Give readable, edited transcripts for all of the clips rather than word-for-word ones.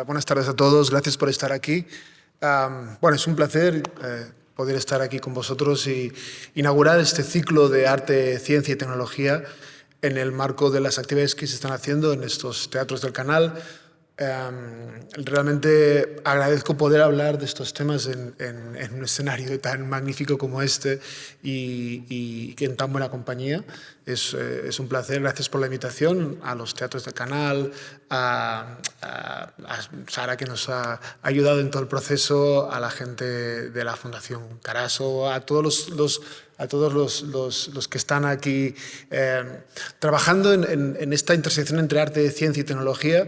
Buenas tardes a todos, gracias por estar aquí. Bueno, es un placer poder estar aquí con vosotros y inaugurar este ciclo de arte, ciencia y tecnología en el marco de las actividades que se están haciendo en estos teatros del canal. Realmente agradezco poder hablar de estos temas en un escenario tan magnífico como este y en tan buena compañía. Es un placer. Gracias por la invitación a los teatros del canal, a Sara, que nos ha ayudado en todo el proceso, a la gente de la Fundación Caraso, a todos los que están aquí trabajando en esta intersección entre arte, ciencia y tecnología.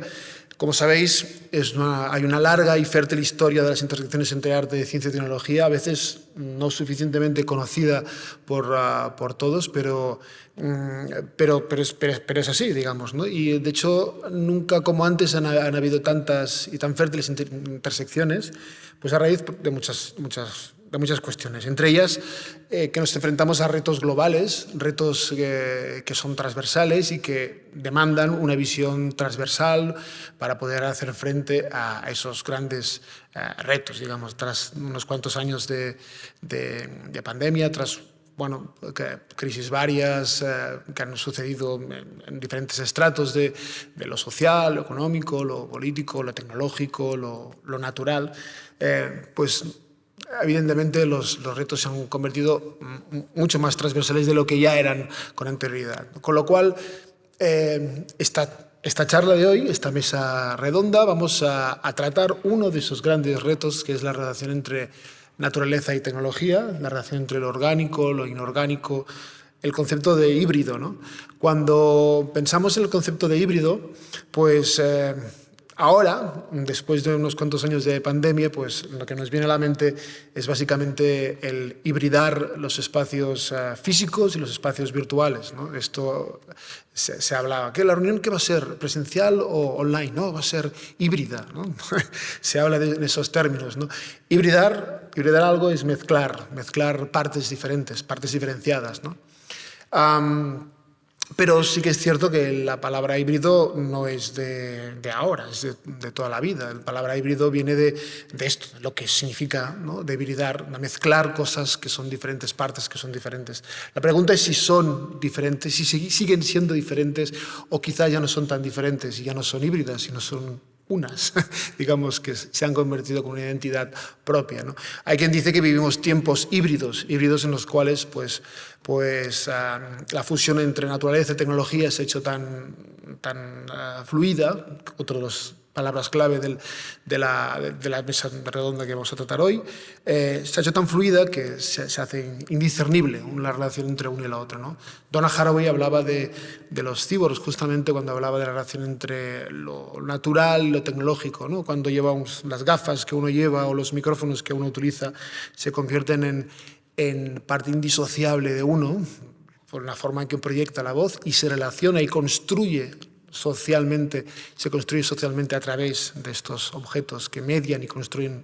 Como sabéis, hay una larga y fértil historia de las intersecciones entre arte, ciencia y tecnología, a veces no suficientemente conocida por todos, pero es así, digamos, ¿no? Y de hecho, nunca como antes han habido tantas y tan fértiles intersecciones, pues a raíz de muchas cuestiones, entre ellas que nos enfrentamos a retos globales, retos que son transversales y que demandan una visión transversal para poder hacer frente a esos grandes retos, digamos, tras unos cuantos años de pandemia, tras crisis varias que han sucedido en diferentes estratos de lo social, lo económico, lo político, lo tecnológico, lo natural, pues evidentemente los retos se han convertido mucho más transversales de lo que ya eran con anterioridad. Con lo cual, esta charla de hoy, esta mesa redonda, vamos a tratar uno de esos grandes retos, que es la relación entre naturaleza y tecnología, la relación entre lo orgánico, lo inorgánico, el concepto de híbrido, ¿no? Cuando pensamos en el concepto de híbrido, pues ahora, después de unos cuantos años de pandemia, pues lo que nos viene a la mente es básicamente el hibridar los espacios físicos y los espacios virtuales, ¿no? Esto se hablaba, ¿la reunión qué va a ser? ¿Presencial o online? No, va a ser híbrida, ¿no? Se habla de esos términos, ¿no? Hibridar algo es mezclar partes diferentes, partes diferenciadas, ¿no? Pero sí que es cierto que la palabra híbrido no es de ahora, es de toda la vida. La palabra híbrido viene de esto, de lo que significa, ¿no? De hibridar, de mezclar cosas que son diferentes, partes que son diferentes. La pregunta es si son diferentes, si siguen siendo diferentes o quizá ya no son tan diferentes y ya no son híbridas, sino son unas, digamos, que se han convertido con una identidad propia, ¿no? Hay quien dice que vivimos tiempos híbridos en los cuales la fusión entre naturaleza y tecnología se ha hecho tan fluida, otra de las palabras clave de la mesa redonda que vamos a tratar hoy, se ha hecho tan fluida que se hace indiscernible la relación entre uno y la otra, ¿no? Donna Haraway hablaba de los cyborgs justamente cuando hablaba de la relación entre lo natural y lo tecnológico, ¿no? Cuando llevamos las gafas que uno lleva o los micrófonos que uno utiliza se convierten en parte indisociable de uno por la forma en que proyecta la voz y se relaciona y se construye socialmente a través de estos objetos que median y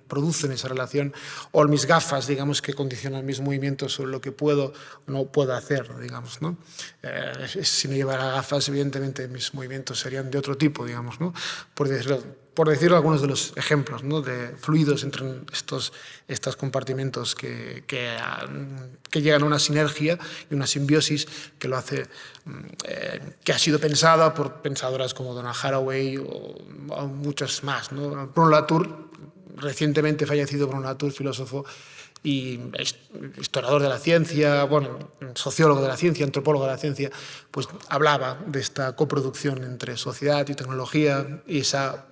producen esa relación, o mis gafas, digamos, que condicionan mis movimientos sobre lo que puedo o no puedo hacer, digamos, ¿no? Si no llevara gafas, evidentemente mis movimientos serían de otro tipo, digamos, ¿no? Por decir algunos de los ejemplos, ¿no? De fluidos entre estos compartimentos que llegan a una sinergia y una simbiosis que lo hace, que ha sido pensada por pensadoras como Donna Haraway o muchas más, ¿no? Bruno Latour, recientemente fallecido Bruno Latour, filósofo y historiador de la ciencia, sociólogo de la ciencia, antropólogo de la ciencia, pues hablaba de esta coproducción entre sociedad y tecnología y esa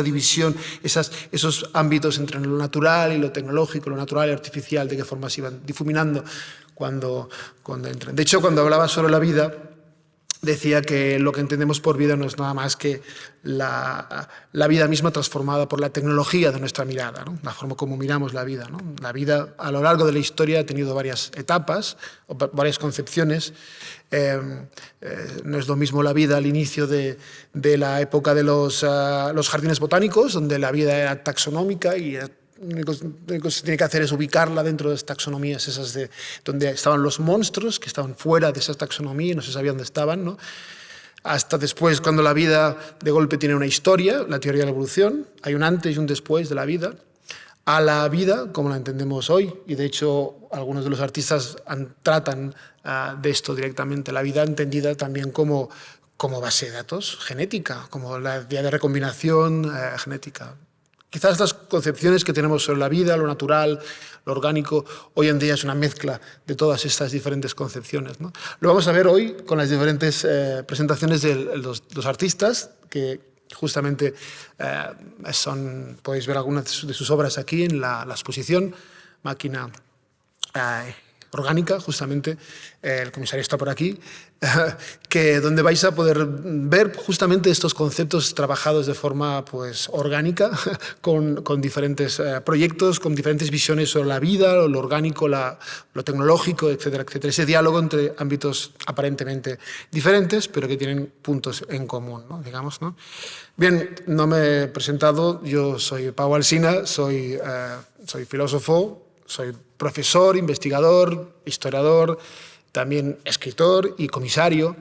división, esos ámbitos entre lo natural y lo tecnológico, lo natural y artificial, de qué forma se iban difuminando cuando entran. De hecho, cuando hablaba sobre la vida, decía que lo que entendemos por vida no es nada más que la vida misma transformada por la tecnología de nuestra mirada, ¿no? La forma como miramos la vida, ¿no? La vida a lo largo de la historia ha tenido varias etapas, o varias concepciones. No es lo mismo la vida al inicio de la época de los jardines botánicos, donde la vida era taxonómica y lo único que se tiene que hacer es ubicarla dentro de las taxonomías esas donde estaban los monstruos, que estaban fuera de esas taxonomías, no se sabía dónde estaban, ¿no? hasta después, cuando la vida de golpe tiene una historia, la teoría de la evolución, hay un antes y un después de la vida, a la vida como la entendemos hoy, y de hecho algunos de los artistas tratan de esto directamente, la vida entendida también como base de datos genética, como la idea de recombinación genética. Quizás las concepciones que tenemos sobre la vida, lo natural, lo orgánico, hoy en día es una mezcla de todas estas diferentes concepciones, ¿no? Lo vamos a ver hoy con las diferentes presentaciones de los artistas, que justamente podéis ver algunas de sus obras aquí en la exposición, Máquina Orgánica, justamente, el comisario está por aquí, donde vais a poder ver justamente estos conceptos trabajados de forma pues, orgánica, con diferentes proyectos, con diferentes visiones sobre la vida, lo orgánico, lo tecnológico, etcétera, etcétera. Ese diálogo entre ámbitos aparentemente diferentes, pero que tienen puntos en común, ¿no? Digamos, ¿no? Bien, no me he presentado, yo soy Pau Alsina, soy filósofo, soy profesor, investigador, historiador, también escritor y comisario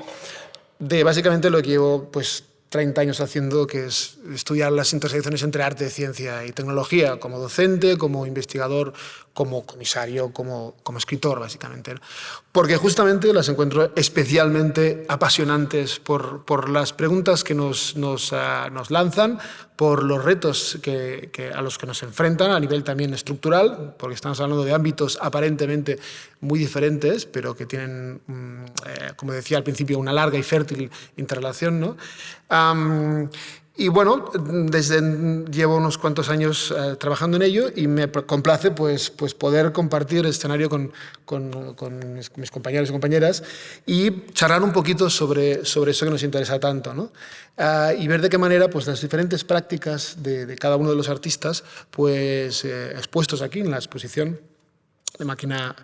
de básicamente lo que llevo pues 30 años haciendo, que es estudiar las intersecciones entre arte, ciencia y tecnología, como docente, como investigador, como comisario, como escritor, básicamente. Porque justamente las encuentro especialmente apasionantes por las preguntas que nos lanzan, por los retos a los que nos enfrentan a nivel también estructural, porque estamos hablando de ámbitos aparentemente muy diferentes, pero que tienen, como decía al principio, una larga y fértil interrelación, ¿no? Y bueno, llevo unos cuantos años trabajando en ello y me complace pues poder compartir el escenario con mis compañeros y compañeras y charlar un poquito sobre eso que nos interesa tanto, ¿no? Y ver de qué manera pues, las diferentes prácticas de cada uno de los artistas pues, expuestos aquí en la exposición de Máquina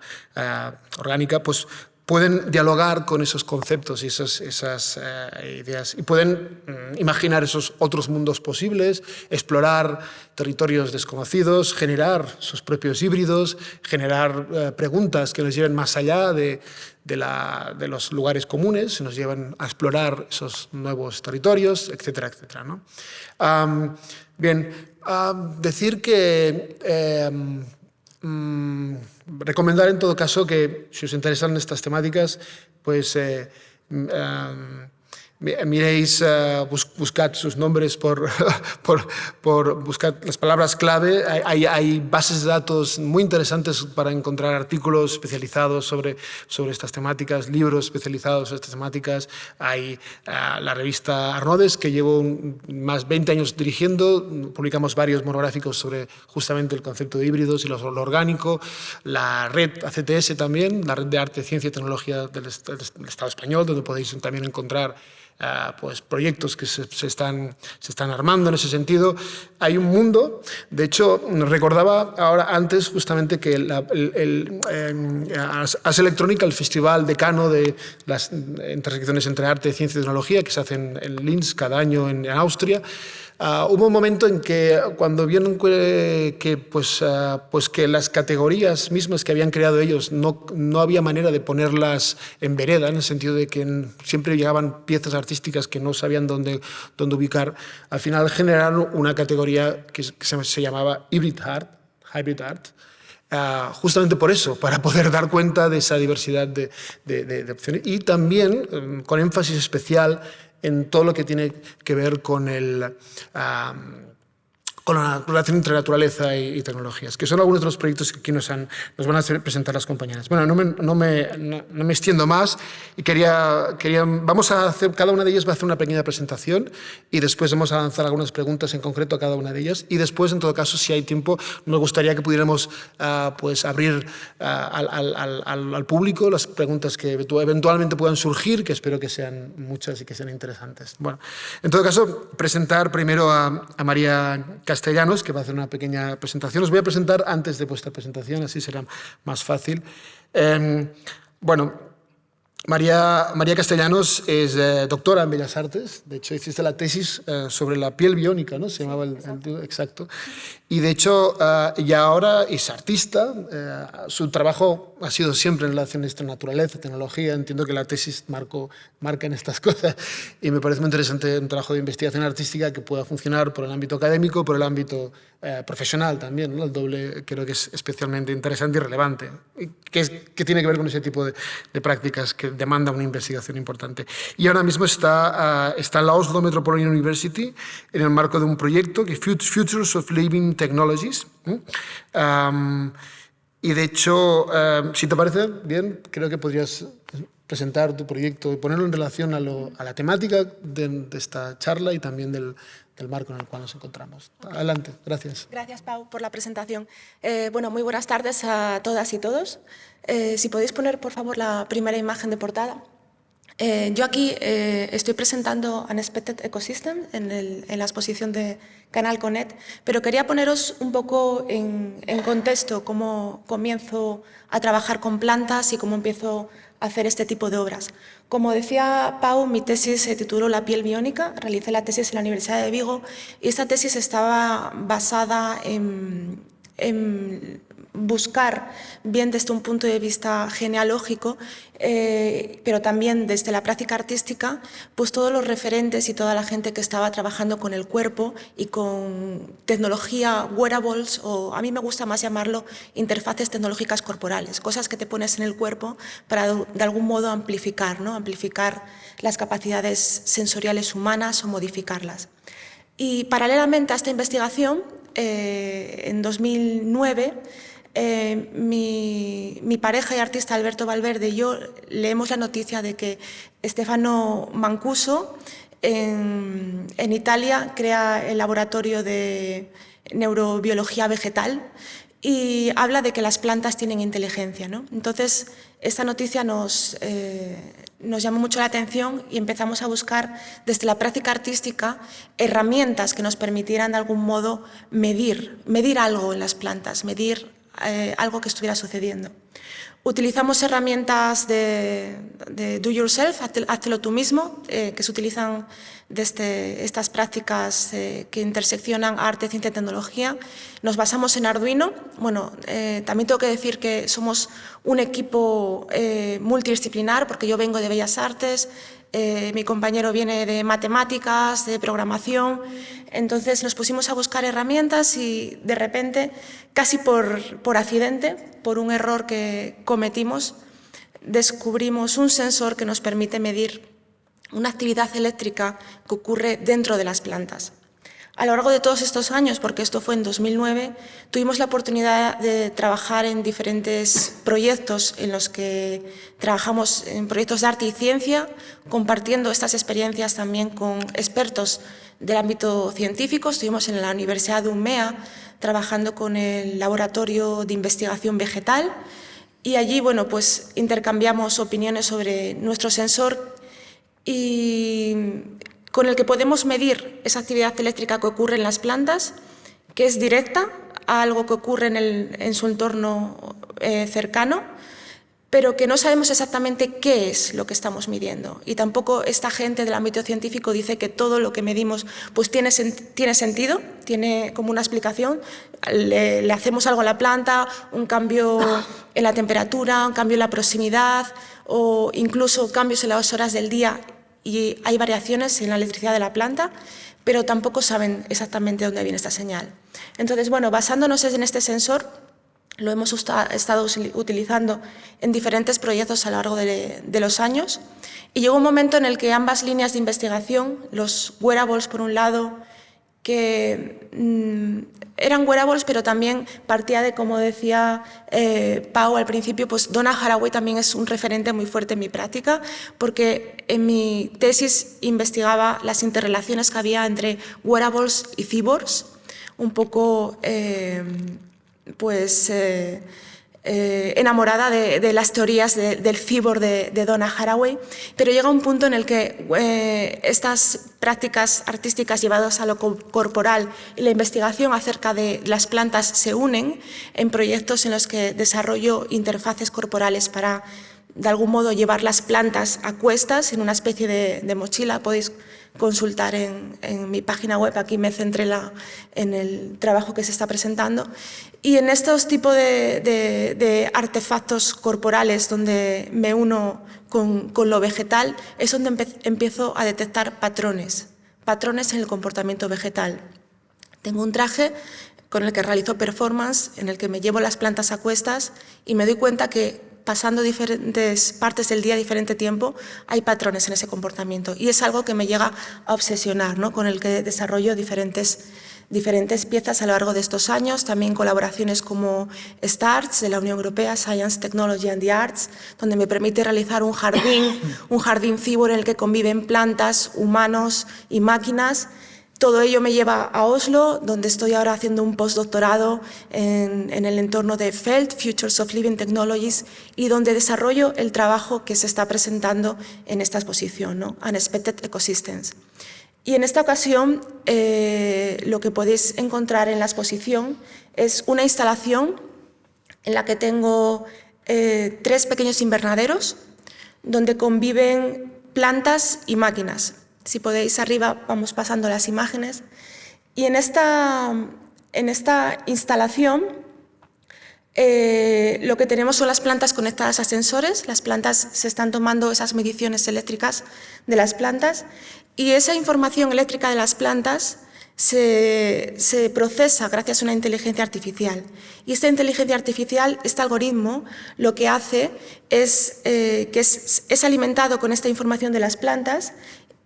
Orgánica, pues pueden dialogar con esos conceptos y esas ideas y pueden imaginar esos otros mundos posibles, explorar territorios desconocidos, generar sus propios híbridos, generar preguntas que nos lleven más allá de los lugares comunes, nos llevan a explorar esos nuevos territorios, etcétera, etcétera, ¿no? Decir que recomendar en todo caso que si os interesan estas temáticas, pues miréis, buscad sus nombres buscad las palabras clave. Hay bases de datos muy interesantes para encontrar artículos especializados sobre estas temáticas, libros especializados sobre estas temáticas. Hay la revista Arnodes, que llevo más 20 años dirigiendo. Publicamos varios monográficos sobre justamente el concepto de híbridos y lo orgánico. La red ACTS también, la red de arte, ciencia y tecnología del Estado español, donde podéis también encontrar pues proyectos que se están armando en ese sentido. Hay un mundo, de hecho, recordaba ahora antes justamente que Ars Electrónica, el festival decano de las intersecciones entre arte, ciencia y tecnología, que se hace en Linz cada año en Austria, hubo un momento en que cuando vieron que las categorías mismas que habían creado ellos no había manera de ponerlas en vereda, en el sentido de que siempre llegaban piezas artísticas que no sabían dónde ubicar, al final generaron una categoría que se llamaba Hybrid Art, justamente por eso, para poder dar cuenta de esa diversidad de opciones y también con énfasis especial en todo lo que tiene que ver con la relación entre naturaleza y tecnologías, que son algunos de los proyectos que aquí nos van a presentar las compañeras. Bueno, no me extiendo más y vamos a hacer, cada una de ellas va a hacer una pequeña presentación y después vamos a lanzar algunas preguntas en concreto a cada una de ellas y después, en todo caso, si hay tiempo, nos gustaría que pudiéramos pues abrir al público las preguntas que eventualmente puedan surgir, que espero que sean muchas y que sean interesantes. Bueno, en todo caso, presentar primero a María Castellanos, que va a hacer una pequeña presentación. Os voy a presentar antes de vuestra presentación, así será más fácil. Bueno, María Castellanos es doctora en Bellas Artes. De hecho, hiciste la tesis sobre la piel biónica, ¿no? Se llamaba el exacto. Y de hecho, ya ahora es artista. Su trabajo ha sido siempre en relaciones con naturaleza, tecnología. Entiendo que la tesis marca en estas cosas. Y me parece muy interesante un trabajo de investigación artística que pueda funcionar por el ámbito académico, por el ámbito profesional también, ¿no? El doble creo que es especialmente interesante y relevante. Que tiene que ver con ese tipo de prácticas que demanda una investigación importante. Y ahora mismo está en la Oslo Metropolitan University en el marco de un proyecto que es Futures of Living Technologies. Y de hecho, si te parece bien, creo que podrías presentar tu proyecto y ponerlo en relación a la temática de esta charla y también del marco en el cual nos encontramos. Adelante, gracias. Gracias, Pau, por la presentación. Bueno, muy buenas tardes a todas y todos. Si podéis poner, por favor, la primera imagen de portada. Yo aquí estoy presentando Unexpected Ecosystem en la exposición de Canal Connect, pero quería poneros un poco en contexto cómo comienzo a trabajar con plantas y cómo empiezo a hacer este tipo de obras. Como decía Pau, mi tesis se tituló La piel biónica, realicé la tesis en la Universidad de Vigo y esta tesis estaba basada en buscar, bien desde un punto de vista genealógico, pero también desde la práctica artística, pues todos los referentes y toda la gente que estaba trabajando con el cuerpo y con tecnología, wearables, o a mí me gusta más llamarlo interfaces tecnológicas corporales, cosas que te pones en el cuerpo para de algún modo amplificar, ¿no? Amplificar las capacidades sensoriales humanas o modificarlas. Y paralelamente a esta investigación, en 2009, mi pareja y artista Alberto Valverde y yo leemos la noticia de que Stefano Mancuso en Italia crea el laboratorio de neurobiología vegetal y habla de que las plantas tienen inteligencia, ¿no? Entonces, esta noticia nos llamó mucho la atención y empezamos a buscar desde la práctica artística herramientas que nos permitieran de algún modo medir algo en las plantas, medir algo que estuviera sucediendo. Utilizamos herramientas de do yourself, hazlo tú mismo, que se utilizan desde estas prácticas que interseccionan arte, ciencia y tecnología. Nos basamos en Arduino. Bueno, también tengo que decir que somos un equipo multidisciplinar porque yo vengo de Bellas Artes, mi compañero viene de matemáticas, de programación. Entonces nos pusimos a buscar herramientas y de repente, casi por accidente, por un error que cometimos, descubrimos un sensor que nos permite medir una actividad eléctrica que ocurre dentro de las plantas. A lo largo de todos estos años, porque esto fue en 2009, tuvimos la oportunidad de trabajar en diferentes proyectos en los que trabajamos en proyectos de arte y ciencia, compartiendo estas experiencias también con expertos del ámbito científico. Estuvimos en la Universidad de Umeå trabajando con el Laboratorio de Investigación Vegetal y allí, bueno, pues intercambiamos opiniones sobre nuestro sensor y con el que podemos medir esa actividad eléctrica que ocurre en las plantas, que es directa a algo que ocurre en su entorno cercano, pero que no sabemos exactamente qué es lo que estamos midiendo. Y tampoco esta gente del ámbito científico dice que todo lo que medimos pues tiene sentido, tiene como una explicación. Le hacemos algo a la planta, un cambio en la temperatura, un cambio en la proximidad o incluso cambios en las horas del día y hay variaciones en la electricidad de la planta, pero tampoco saben exactamente dónde viene esta señal. Entonces, bueno, basándonos en este sensor, lo hemos estado utilizando en diferentes proyectos a lo largo de los años y llegó un momento en el que ambas líneas de investigación, los wearables por un lado, que eran wearables, pero también partía de, como decía Pau al principio, pues Donna Haraway también es un referente muy fuerte en mi práctica, porque en mi tesis investigaba las interrelaciones que había entre wearables y cyborgs, un poco enamorada de las teorías del cyborg de Donna Haraway, pero llega un punto en el que estas prácticas artísticas llevadas a lo corporal y la investigación acerca de las plantas se unen en proyectos en los que desarrollo interfaces corporales para de algún modo llevar las plantas a cuestas en una especie de mochila. Podéis consultar en mi página web, aquí me centré en el trabajo que se está presentando. Y en estos tipos de artefactos corporales donde me uno con lo vegetal es donde empiezo a detectar patrones en el comportamiento vegetal. Tengo un traje con el que realizo performance, en el que me llevo las plantas a cuestas y me doy cuenta que pasando diferentes partes del día, diferente tiempo, hay patrones en ese comportamiento. Y es algo que me llega a obsesionar, ¿no? Con el que desarrollo diferentes piezas a lo largo de estos años, también colaboraciones como STARTS de la Unión Europea, Science, Technology and the Arts, donde me permite realizar un jardín cívor en el que conviven plantas, humanos y máquinas. Todo ello me lleva a Oslo, donde estoy ahora haciendo un postdoctorado en el entorno de FELT, Futures of Living Technologies, y donde desarrollo el trabajo que se está presentando en esta exposición, ¿no? Unexpected Ecosystems. Y en esta ocasión lo que podéis encontrar en la exposición es una instalación en la que tengo 3 pequeños invernaderos donde conviven plantas y máquinas. Si podéis, arriba vamos pasando las imágenes. Y en esta instalación lo que tenemos son las plantas conectadas a sensores. Las plantas se están tomando esas mediciones eléctricas de las plantas y esa información eléctrica de las plantas se procesa gracias a una inteligencia artificial. Y esta inteligencia artificial, este algoritmo, lo que hace es que es alimentado con esta información de las plantas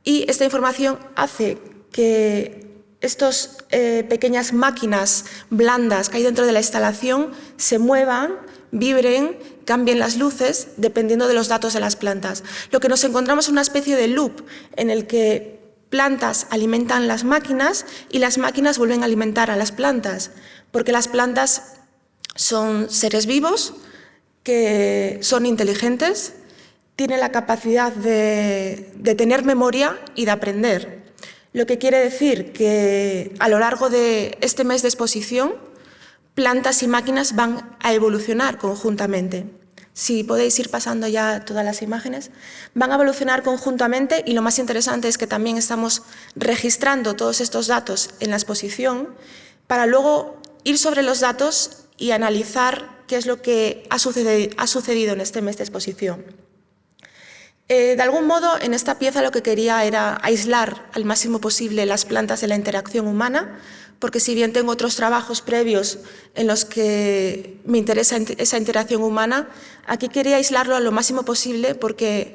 y esta información hace que estas pequeñas máquinas blandas que hay dentro de la instalación se muevan, vibren, cambien las luces dependiendo de los datos de las plantas. Lo que nos encontramos es una especie de loop en el que plantas alimentan las máquinas y las máquinas vuelven a alimentar a las plantas, porque las plantas son seres vivos que son inteligentes, tienen la capacidad de tener memoria y de aprender. Lo que quiere decir que a lo largo de este mes de exposición, plantas y máquinas van a evolucionar conjuntamente. Si podéis ir pasando ya todas las imágenes, van a evolucionar conjuntamente y lo más interesante es que también estamos registrando todos estos datos en la exposición para luego ir sobre los datos y analizar qué es lo que ha sucedido en este mes de exposición. De algún modo, en esta pieza lo que quería era aislar al máximo posible las plantas de la interacción humana, porque si bien tengo otros trabajos previos en los que me interesa esa interacción humana, aquí quería aislarlo a lo máximo posible porque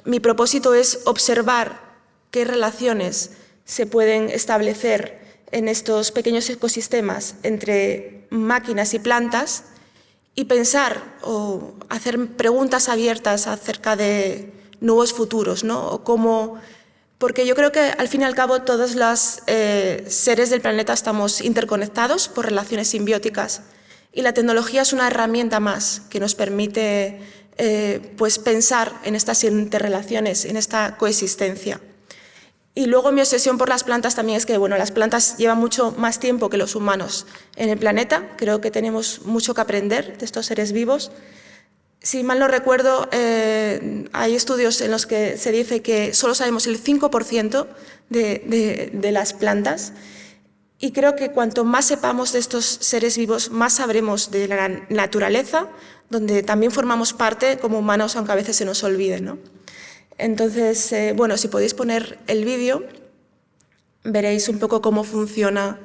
mi propósito es observar qué relaciones se pueden establecer en estos pequeños ecosistemas entre máquinas y plantas y pensar o hacer preguntas abiertas acerca de nuevos futuros, ¿no? O cómo, porque yo creo que al fin y al cabo todos los seres del planeta estamos interconectados por relaciones simbióticas y la tecnología es una herramienta más que nos permite pues pensar en estas interrelaciones, en esta coexistencia. Y luego mi obsesión por las plantas también es que bueno, las plantas llevan mucho más tiempo que los humanos en el planeta. Creo que tenemos mucho que aprender de estos seres vivos. Si mal no recuerdo, hay estudios en los que se dice que solo sabemos el 5% de las plantas y creo que cuanto más sepamos de estos seres vivos, más sabremos de la naturaleza, donde también formamos parte como humanos, aunque a veces se nos olvide, ¿no? Entonces, bueno, si podéis poner el vídeo, veréis un poco cómo funciona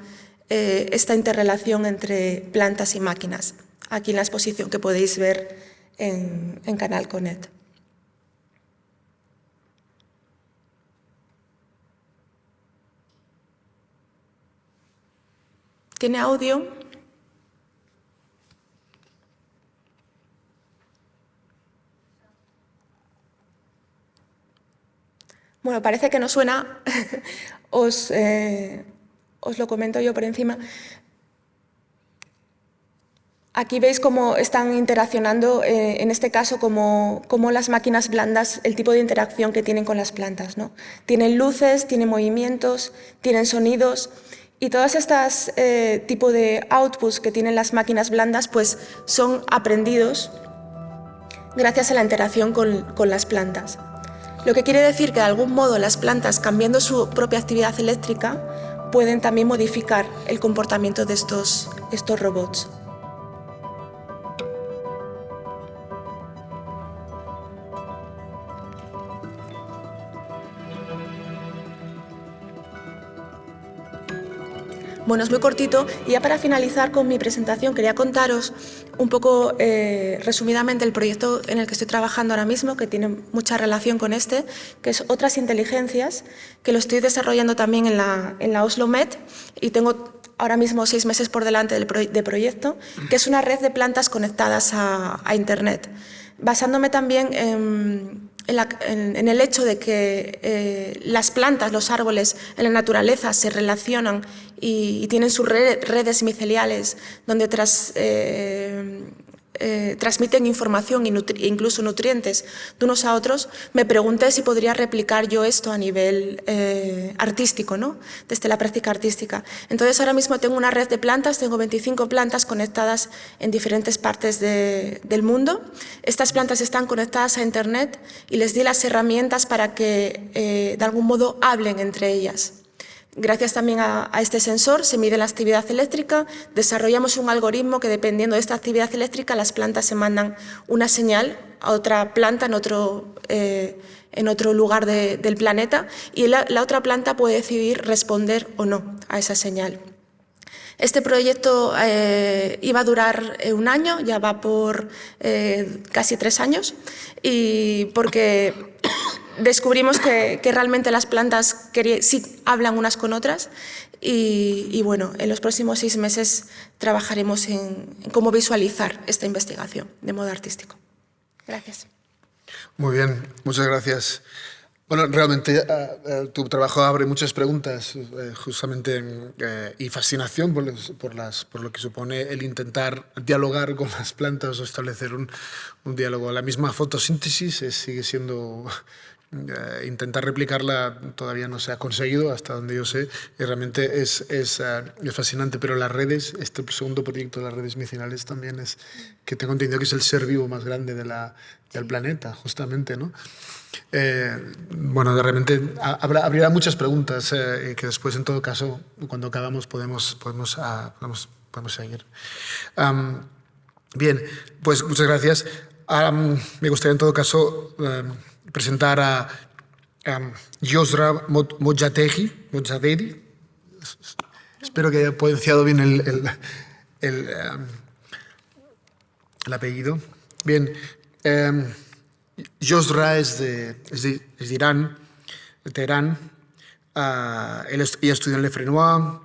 esta interrelación entre plantas y máquinas, aquí en la exposición que podéis ver en Canal Connect. ¿Tiene audio? Bueno, parece que no suena. Os lo comento yo por encima. Aquí veis cómo están interaccionando, en este caso, como las máquinas blandas, el tipo de interacción que tienen con las plantas, ¿no? Tienen luces, tienen movimientos, tienen sonidos y todas estas tipo de outputs que tienen las máquinas blandas pues son aprendidos gracias a la interacción con las plantas. Lo que quiere decir que de algún modo las plantas, cambiando su propia actividad eléctrica, pueden también modificar el comportamiento de estos robots. Bueno, es muy cortito y ya para finalizar con mi presentación quería contaros un poco resumidamente el proyecto en el que estoy trabajando ahora mismo, que tiene mucha relación con este, que es Otras Inteligencias, que lo estoy desarrollando también en la Oslo Met y tengo ahora mismo 6 meses por delante de proyecto, que es una red de plantas conectadas a Internet, basándome también en el hecho de que las plantas, los árboles en la naturaleza se relacionan y tienen sus redes miceliales donde transmiten información e incluso nutrientes de unos a otros, me pregunté si podría replicar yo esto a nivel artístico, ¿no? Desde la práctica artística. Entonces ahora mismo tengo una red de plantas, tengo 25 plantas conectadas en diferentes partes del mundo. Estas plantas están conectadas a Internet y les di las herramientas para que de algún modo hablen entre ellas. Gracias también a este sensor se mide la actividad eléctrica, desarrollamos un algoritmo que dependiendo de esta actividad eléctrica las plantas se mandan una señal a otra planta en otro lugar del planeta y la otra planta puede decidir responder o no a esa señal. Este proyecto iba a durar 1 año, ya va por casi 3 años, y porque descubrimos que realmente las plantas sí hablan unas con otras y bueno, en los próximos 6 meses trabajaremos en cómo visualizar esta investigación de modo artístico. Gracias. Muy bien, muchas gracias. Bueno, realmente tu trabajo abre muchas preguntas justamente y fascinación por lo que supone el intentar dialogar con las plantas o establecer un diálogo. La misma fotosíntesis sigue siendo... intentar replicarla todavía no se ha conseguido, hasta donde yo sé, y realmente es fascinante, pero las redes, este segundo proyecto de las redes micelales también es, que tengo entendido que es el ser vivo más grande del planeta, justamente, ¿no? Bueno, realmente abrirá muchas preguntas que después, en todo caso, cuando acabamos podemos seguir. Bien, pues muchas gracias. Me gustaría, en todo caso, presentar a Yosra Mojadeghi. Espero que haya pronunciado bien el apellido. Bien, Yosra es de Irán, de Teherán. Ella estudió en Le Frenois.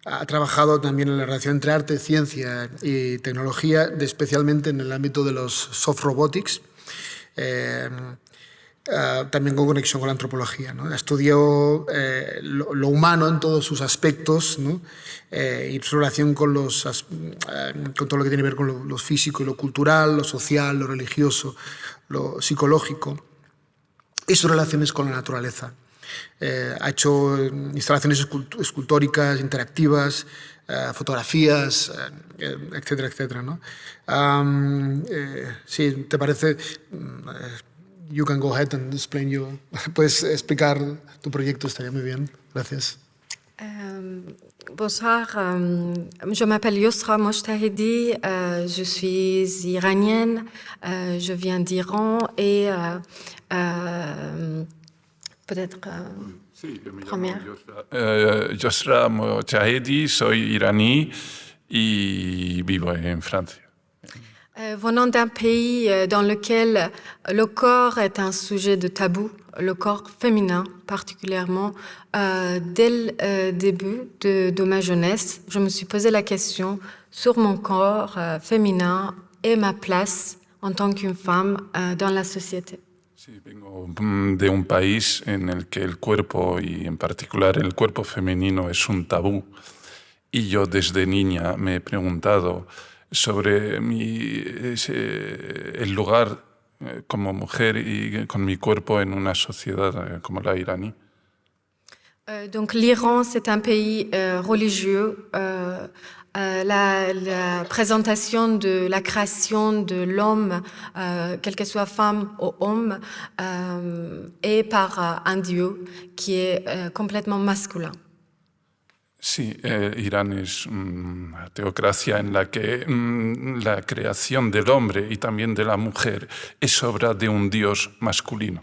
Ha trabajado también en la relación entre arte, ciencia y tecnología, especialmente en el ámbito de los soft robotics. También con conexión con la antropología, ¿no? Estudió lo humano en todos sus aspectos, ¿no? Y su relación con todo lo que tiene que ver con lo físico y lo cultural, lo social, lo religioso, lo psicológico y sus relaciones con la naturaleza. Ha hecho instalaciones escultóricas, interactivas, fotografías, etcétera, etcétera, ¿no? Sí, ¿te parece? You can go ahead and explain puedes explicar tu proyecto, estaría muy bien. Gracias. Bonsoir, je m'appelle Yosra Mojtahedi, je suis iranienne, je viens d'Iran et peut-être sí, yo me première. llamo Yosra Mojtahedi, soy iraní y vivo en Francia. Venant d'un pays dans lequel le corps est un sujet de tabou, le corps féminin particulièrement, dès le début de ma jeunesse, je me suis posé la question sur mon corps féminin et ma place en tant qu'une femme dans la société. Sí, vengo de un país en el que el cuerpo, y en particular el cuerpo femenino, es un tabú. Y yo desde niña me he preguntado sobre el lugar como mujer y con mi cuerpo en una sociedad como la iraní. Donc l'Iran, c'est un pays religieux. La présentation de la création de l'homme, quelle que soit femme ou homme, est par un dieu qui est complètement masculin. Sí, Irán es una teocracia en la que la creación del hombre y también de la mujer es obra de un dios masculino.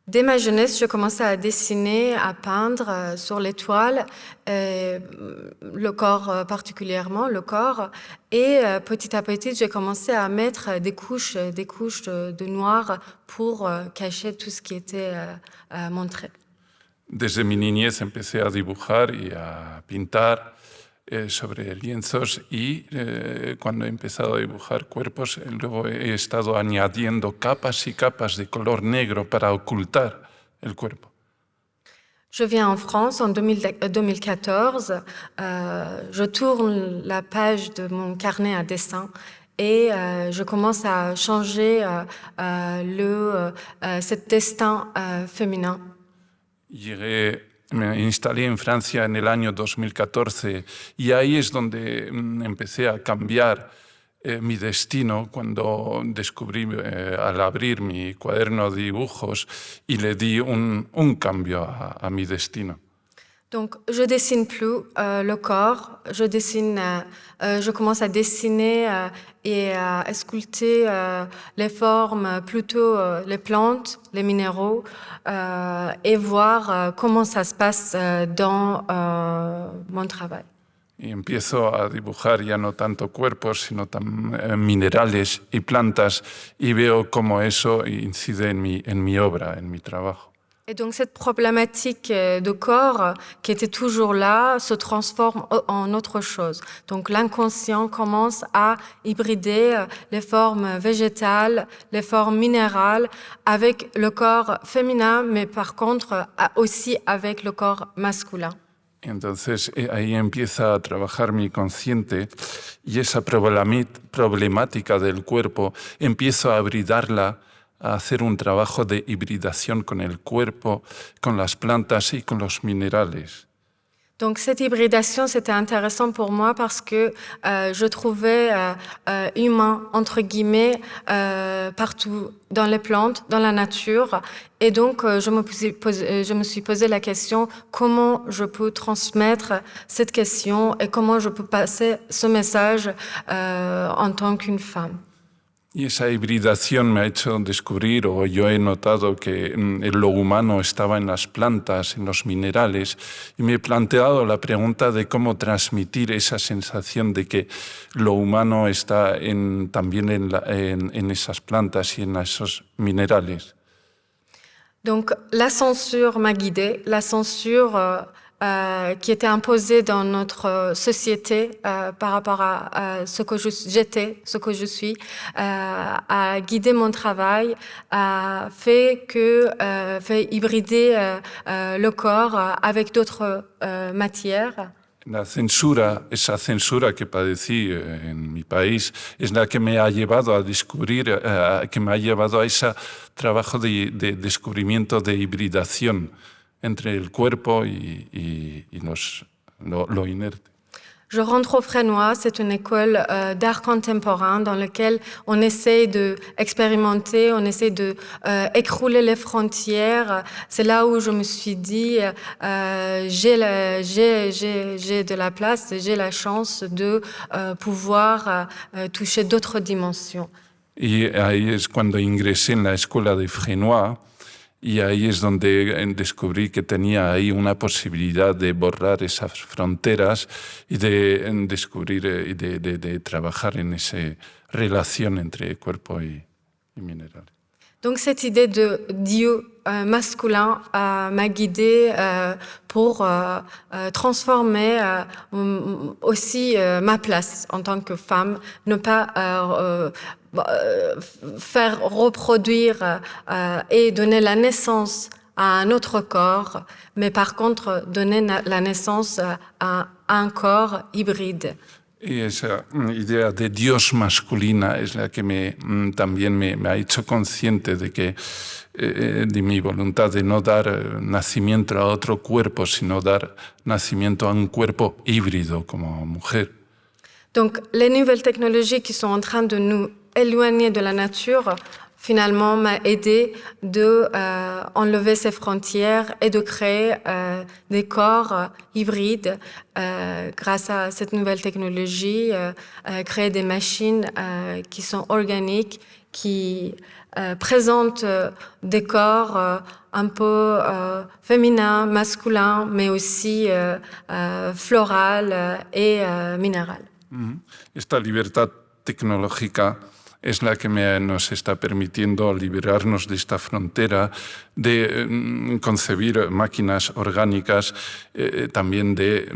Dès ma jeunesse, je commençais à dessiner, à peindre sur les toiles, le corps particulièrement, le corps. Et petit à petit, j'ai commencé à mettre des couches de noir pour cacher tout ce qui était montré. Desde mi niñez empecé a dibujar y a pintar sobre lienzos y cuando he empezado a dibujar cuerpos, luego he estado añadiendo capas y capas de color negro para ocultar el cuerpo. Je viens en France en 2014. Je tourne la page de mon carnet à dessin et je commence à changer ce destin féminin. Me instalé en Francia en el año 2014 y ahí es donde empecé a cambiar mi destino cuando descubrí al abrir mi cuaderno de dibujos y le di un cambio a mi destino. Donc, je dessine plus le corps, je commence à dessiner et à sculpter les formes, plutôt les plantes, les minéraux, et voir comment ça se passe dans mon travail. Y empiezo a dibujar ya no tanto cuerpos, sino minerales y plantas, y veo cómo eso incide en mi obra, en mi trabajo. Et donc cette problématique de corps qui était toujours là se transforme en autre chose. Donc l'inconscient commence à hybrider les formes végétales, les formes minérales avec le corps féminin, mais par contre aussi avec le corps masculin. Entonces ahí empieza a trabajar mi consciente y esa problemática del cuerpo empiezo a hibridarla, a hacer un trabajo de hibridación con el cuerpo, con las plantas y con los minerales. Donc cette hybridation, c'était intéressant pour moi parce que je trouvais humain, entre guillemets, partout, dans les plantes, dans la nature. Et donc, je me suis posé la question, comment je peux transmettre cette question et comment je peux passer ce message en tant qu'une femme. Y esa hibridación me ha hecho descubrir, o yo he notado que lo humano estaba en las plantas, en los minerales, y me he planteado la pregunta de cómo transmitir esa sensación de que lo humano está también en esas plantas y en esos minerales. Donc la censure m'a guidée, la censure qui était imposée dans notre société par rapport à ce que j'étais, ce que je suis, a guidé mon travail, a fait hybrider le corps avec d'autres matières. La censura, esa censura que padecí en mi país, es la que me ha llevado a descubrir, que me ha llevado a ese trabajo de descubrimiento de hibridación entre el cuerpo y lo inerte. Je rentre au Fresnoy, c'est une école d'art contemporain dans laquelle on essaie d'expérimenter, on essaie d'écrouler les frontières. C'est là où je me suis dit, j'ai de la place, j'ai la chance de pouvoir toucher d'autres dimensions. Y ahí es cuando ingresé en la escuela de Fresnoy. Y ahí es donde descubrí que tenía ahí una posibilidad de borrar esas fronteras y de descubrir y de trabajar en esa relación entre cuerpo y mineral. Donc cette idée de Dieu masculin m'a guidée pour transformer aussi ma place en tant que femme, ne pas faire reproduire et donner la naissance à un autre corps, mais par contre donner la naissance à un corps hybride. Y esa idea de Dios masculina es la que también me ha hecho consciente de que de mi voluntad de no dar nacimiento a otro cuerpo, sino dar nacimiento a un cuerpo híbrido como mujer. Donc, les nouvelles technologies qui sont en train de nous éloigner de la nature, finalement, m'a aidé de enlever ces frontières et de créer des corps hybrides grâce à cette nouvelle technologie, créer des machines qui sont organiques, qui présentent des corps un peu féminins, masculins, mais aussi floral et minéral. Esta libertad tecnológica es la que nos está permitiendo liberarnos de esta frontera, de concebir máquinas orgánicas, también de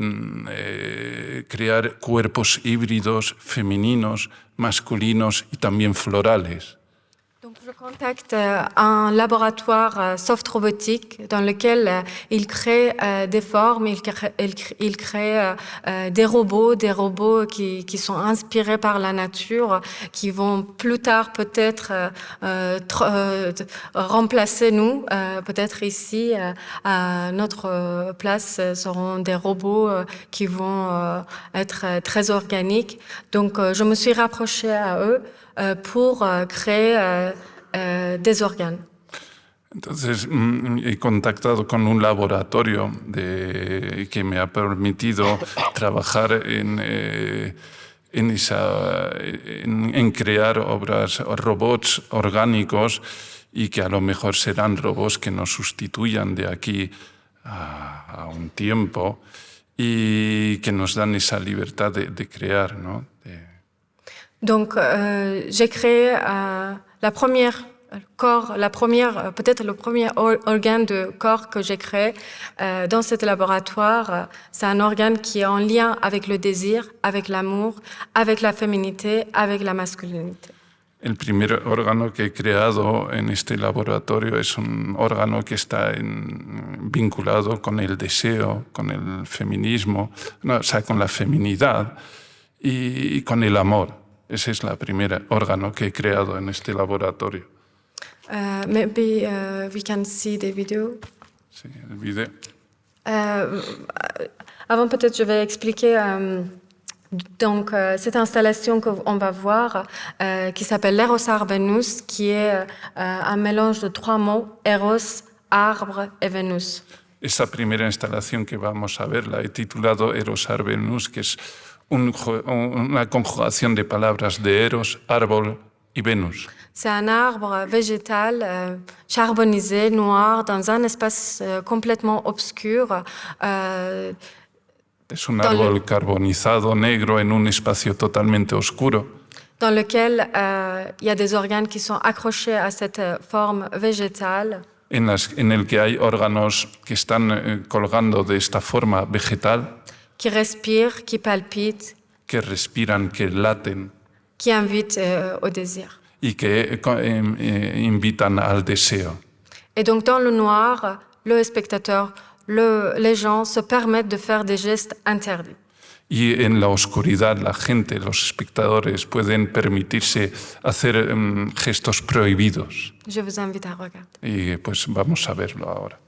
crear cuerpos híbridos, femeninos, masculinos y también florales. Donc, je contacte un laboratoire soft robotique dans lequel il crée des formes, il crée des robots qui sont inspirés par la nature, qui vont plus tard peut-être remplacer nous. Peut-être ici, à notre place, seront des robots qui vont être très organiques. Donc, je me suis rapprochée à eux pour créer des organes. Entonces, he contactado con un laboratorio que me ha permitido trabajar en crear robots orgánicos y que a lo mejor serán robots que nos sustituyan de aquí a un tiempo y que nos dan esa libertad de crear, ¿no? Donc, j'ai créé peut-être le premier organe de corps que j'ai créé dans ce laboratoire. C'est un organe qui est en lien avec le désir, avec l'amour, avec la féminité, avec la masculinité. El primer órgano que he creado en este laboratorio es un órgano que está vinculado con el deseo, con el feminismo, o sea, con la feminidad y con el amor. Ese es el primer órgano que he creado en este laboratorio. Maybe we can see the video. Sí, el video. Avant, peut-être, je vais expliquer donc, cette installation qu'on va voir, qui s'appelle l'Eros Arbenus, qui est un mélange de 3 mots, Eros, arbre et Vénus. Esa primera instalación que vamos a ver la he titulado Eros Arbenus, que es una conjugación de palabras de Eros, árbol y Venus. C'est un arbre végétal carbonisé, noir, dans un espace complètement obscur. Es un árbol carbonizado, negro, en un espacio totalmente oscuro. Dans lequel il y a des organes qui sont accrochés à cette forme végétale. En el que hay órganos que están colgando de esta forma vegetal. Qui respirent, qui palpitent. Que respiran, que laten. Qui invitent au désir. Y que invitan al deseo. Et donc dans le noir, le spectateur, les gens se permettent de faire des gestes interdits. Y en la oscuridad la gente, los espectadores, pueden permitirse hacer gestos prohibidos. Je vous invite à regarder. Y pues vamos a verlo ahora.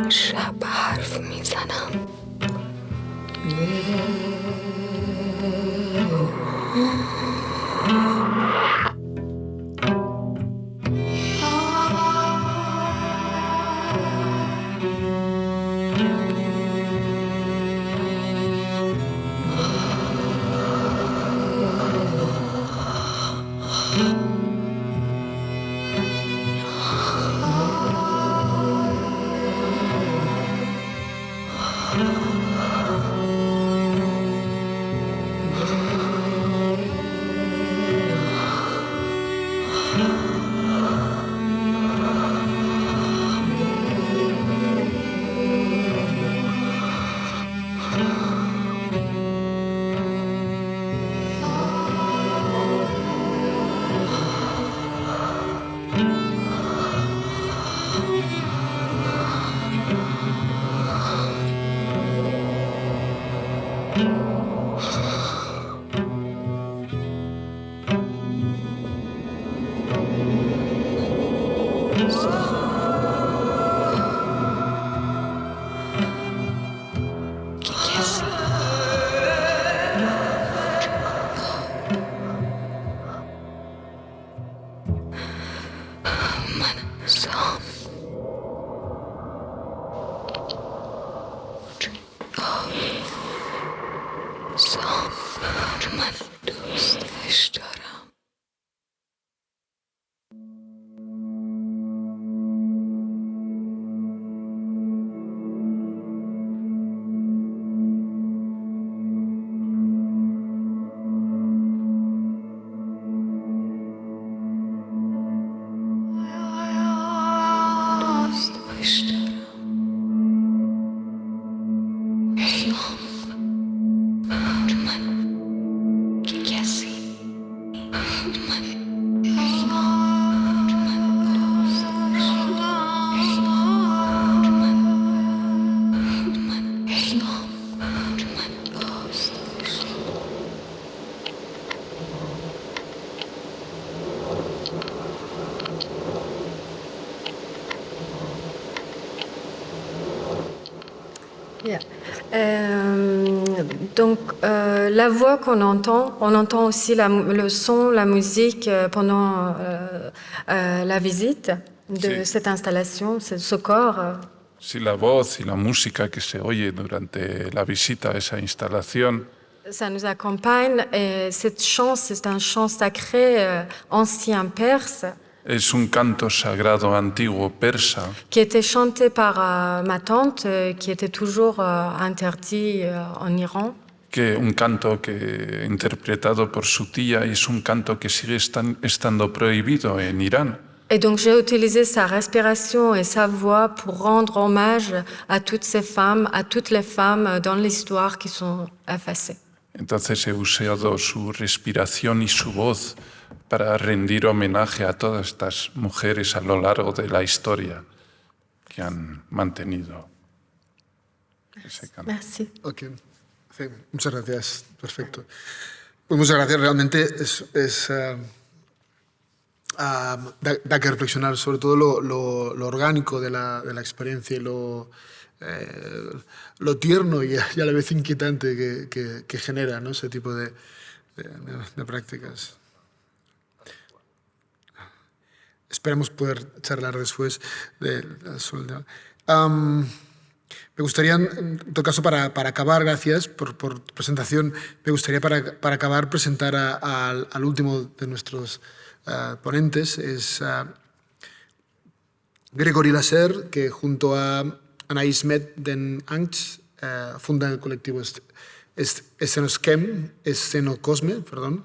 شب حرف میزنم من دوستش دارم دوستش دارم Yeah. Donc, la voix qu'on entend, on entend aussi le son, la musique pendant la visite de cette installation, ce corps. Sí, la voz y la música que se oye durante la visita a esa instalación. Ça nous accompagne et cette chant, c'est un chant sacré ancien perse. Es un canto sagrado antiguo persa Qui était chanté par ma tante, qui était toujours interdit en Iran. un canto que interpretado por su tía y es un canto que sigue estando prohibido en Irán. Et donc j'ai utilisé sa respiration et sa voix pour rendre hommage à toutes ces femmes, à toutes les femmes dans l'histoire qui sont effacées. Entonces he usado su respiración y su voz para rendir homenaje a todas estas mujeres a lo largo de la historia que han mantenido ese canto. Merci. Ok, sí, muchas gracias, perfecto. Pues muchas gracias, realmente da que reflexionar sobre todo lo orgánico de la experiencia y lo tierno y a la vez inquietante que genera, ¿no? Ese tipo de prácticas. Esperamos poder charlar después de la soledad. Me gustaría, en todo caso, para acabar, gracias por tu presentación, me gustaría para acabar presentar al último de nuestros ponentes, es Gregory Lasser, que junto a Anaïs Met den Angst funda el colectivo Escenocosme, perdón.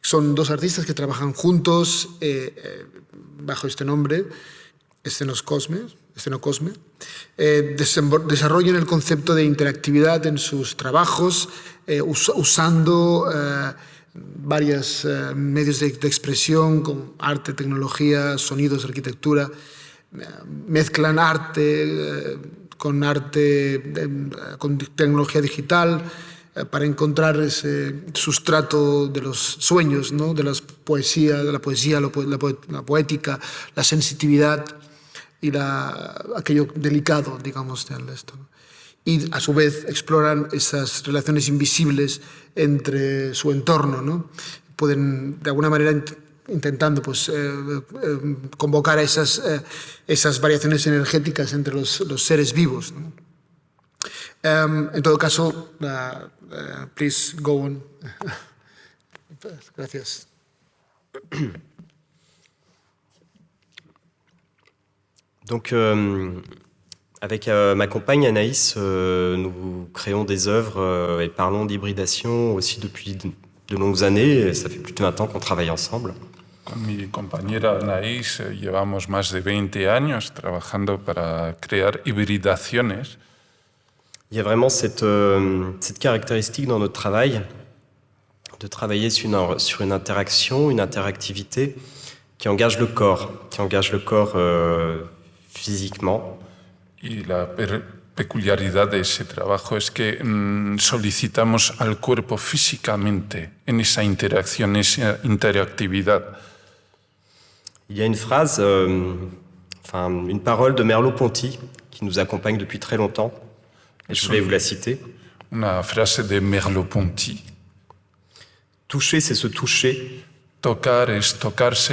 Son dos artistas que trabajan juntos bajo este nombre, Escenocosme. Desarrollan el concepto de interactividad en sus trabajos, usando varios medios de expresión como arte, tecnología, sonidos, arquitectura. Mezclan arte con tecnología digital para encontrar ese sustrato de los sueños, ¿no? de la poesía, la poética, la sensitividad. aquello delicado, digamos, del esto, ¿no? Y a su vez exploran esas relaciones invisibles entre su entorno, ¿no? Pueden, de alguna manera, intentando pues, convocar esas variaciones energéticas entre los seres vivos, ¿no? En todo caso, please go on. Gracias. Donc, avec ma compagne Anaïs, nous créons des œuvres et parlons d'hybridation aussi depuis de longues années. Et ça fait plus de 20 ans qu'on travaille ensemble. Con mi compañera Anaïs llevamos más de 20 años trabajando para crear hibridaciones. Il y a vraiment cette caractéristique dans notre travail, de travailler sur une interaction, une interactivité qui engage le corps physiquement. Y la peculiaridad de ese trabajo es que solicitamos al cuerpo físicamente en esa interacción, esa interactividad. Il y a une phrase, une parole de Merleau-Ponty qui nous accompagne depuis très longtemps. Et je voulais vous la citer. Una frase de Merleau-Ponty. Toucher, c'est se toucher. Tocar es tocarse.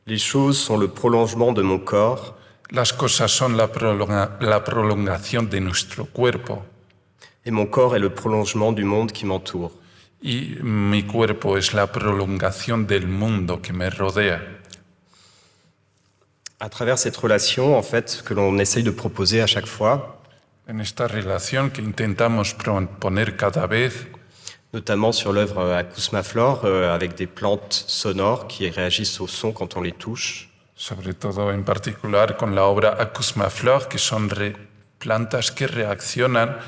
Les choses sont le prolongement de mon corps. Las cosas son la prolongación de nuestro cuerpo. Et mon corps est le prolongement du monde qui m'entoure. Y mi cuerpo es la prolongación del mundo que me rodea. À travers cette relation, en fait, que l'on essaye de proposer à chaque fois, En esta relación que intentamos proponer cada vez, notamment sur l'œuvre Acousmaflore, avec des plantes sonores qui réagissent au son quand on les touche. sobre todo en particular con la obra Acousmaflore, que son plantas que reaccionan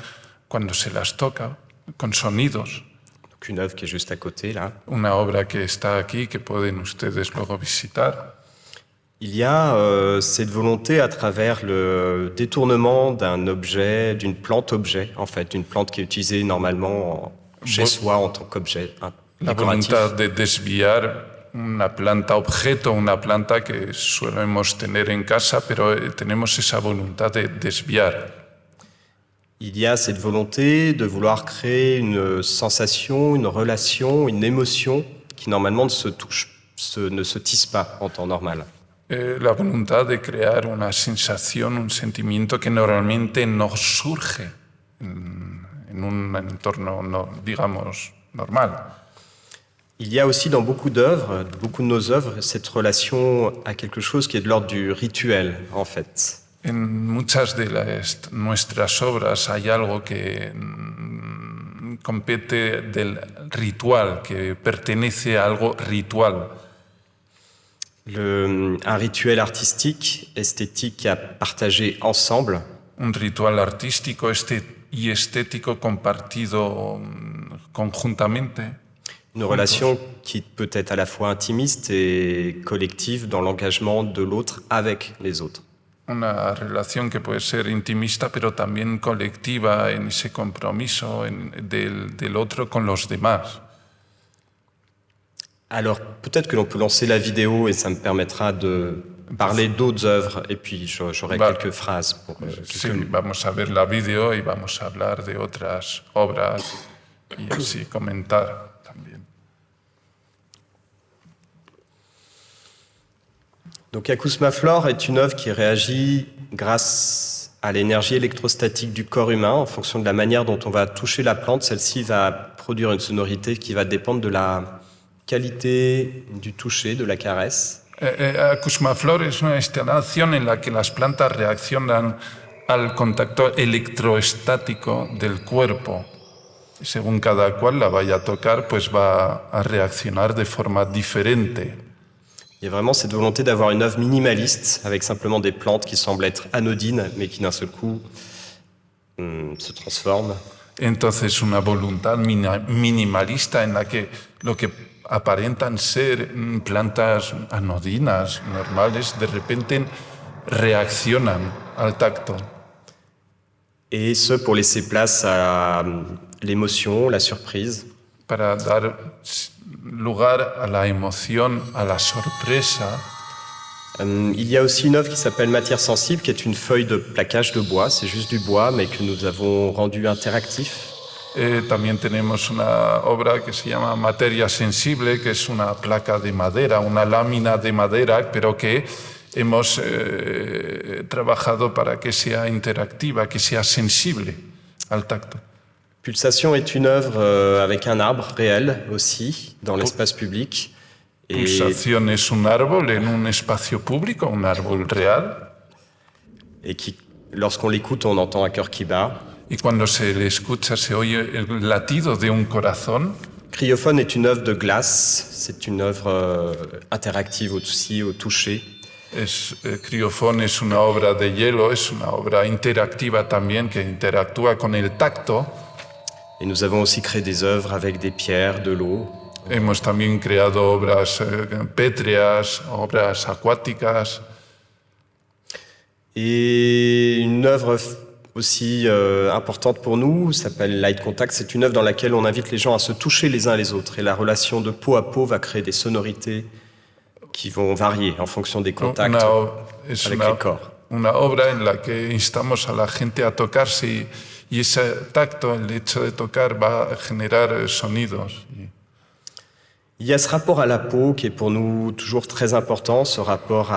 cuando se las toca con sonidos. Donc une œuvre qui est juste à côté, là. Una obra que está aquí, que pueden ustedes luego visitar. Il y a cette volonté à travers le détournement d'un objet, d'une plante-objet, en fait, d'une plante qui est utilisée normalement chez soi en tant qu'objet La décoratif. voluntad de desviar una planta objeto, una planta que solemos tener en casa, pero tenemos esa voluntad de desviar. Il y a cette volonté de vouloir créer une sensation, une relation, une émotion qui normalement ne se tisse pas en temps normal. La voluntad de crear una sensación, un sentimiento que normalmente no surge en un entorno, digamos, normal. Il y a aussi dans beaucoup d'œuvres, beaucoup de nos œuvres, cette relation à quelque chose qui est de l'ordre du rituel, en fait. En muchas de nuestras obras hay algo que compete del ritual, que pertenece a algo ritual. Un rituel artistique, esthétique à partager ensemble. Un ritual artístico y estético compartido conjuntamente. Une relation qui peut être à la fois intimiste et collective dans l'engagement de l'autre avec les autres. Una relación que puede ser intimista, pero también colectiva en ese compromiso del otro con los demás. Alors, peut-être que l'on peut lancer la vidéo et ça me permettra de parler d'autres œuvres et puis j'aurai quelques phrases pour... Sí, vamos a ver la video y vamos a hablar de otras obras y así comentar también. Donc, Acousmaflore est une œuvre qui réagit grâce à l'énergie électrostatique du corps humain. En fonction de la manière dont on va toucher la plante, celle-ci va produire une sonorité qui va dépendre de la qualité du toucher, de la caresse. Acousmaflore es una instalación en la que las plantas reaccionan al contacto electroestático del cuerpo. Según cada cual la vaya a tocar, pues va a reaccionar de forma diferente. Il y a vraiment cette volonté d'avoir une œuvre minimaliste avec simplement des plantes qui semblent être anodines mais qui d'un seul coup se transforment. Entonces una voluntad minimalista en la que lo que aparentan ser plantas anodinas, normales, de repente reaccionan al tacto. Et ce, pour laisser place à l'émotion, la surprise. Para dar lugar a la emoción, a la sorpresa. Il y a aussi une œuvre qui s'appelle Matière sensible, qui est une feuille de plaquage de bois. C'est juste du bois, mais que nous avons rendu interactif. También tenemos una obra que se llama Materia sensible, que es una placa de madera, una lámina de madera, pero que hemos trabajado para que sea interactiva, que sea sensible al tacto. Pulsation est une œuvre avec un arbre réel aussi, dans l'espace public. Pulsación es un árbol en un espacio público, un árbol real. Et qui, lorsqu'on l'écoute, on entend un cœur qui bat. Y cuando se le escucha se oye el latido de un corazón. Cryophone est une œuvre de glace. C'est une œuvre interactive aussi, au toucher. Criofón es una obra de hielo, es una obra interactiva también que interactúa con el tacto. Et nous avons aussi créé des œuvres avec des pierres, de l'eau. Hemos también creado obras pétreas, obras acuáticas. Et une œuvre aussi importante pour nous s'appelle Light Contact. C'est une œuvre dans laquelle on invite les gens à se toucher les uns les autres. Et la relation de peau à peau va créer des sonorités qui vont varier en fonction des contacts avec les corps. Una obra en la que instamos a la gente a tocarse y ese tacto, el hecho de tocar, va a generar sonidos. Il y a ce rapport à la peau qui est pour nous toujours très important, ce rapport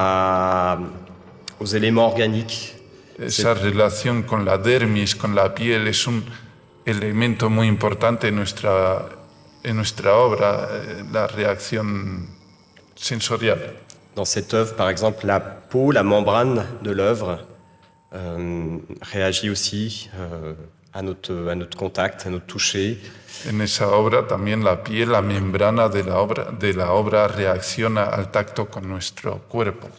aux éléments organiques. Esa relación con la dermis, con la piel, es un elemento muy importante en nuestra obra, la reacción sensorial. Dans cette œuvre, par exemple, la peau, la membrane de l'œuvre réagit aussi à notre contact, à notre toucher. En esa obra también la piel, la membrana de la obra reacciona al tacto con nuestro cuerpo.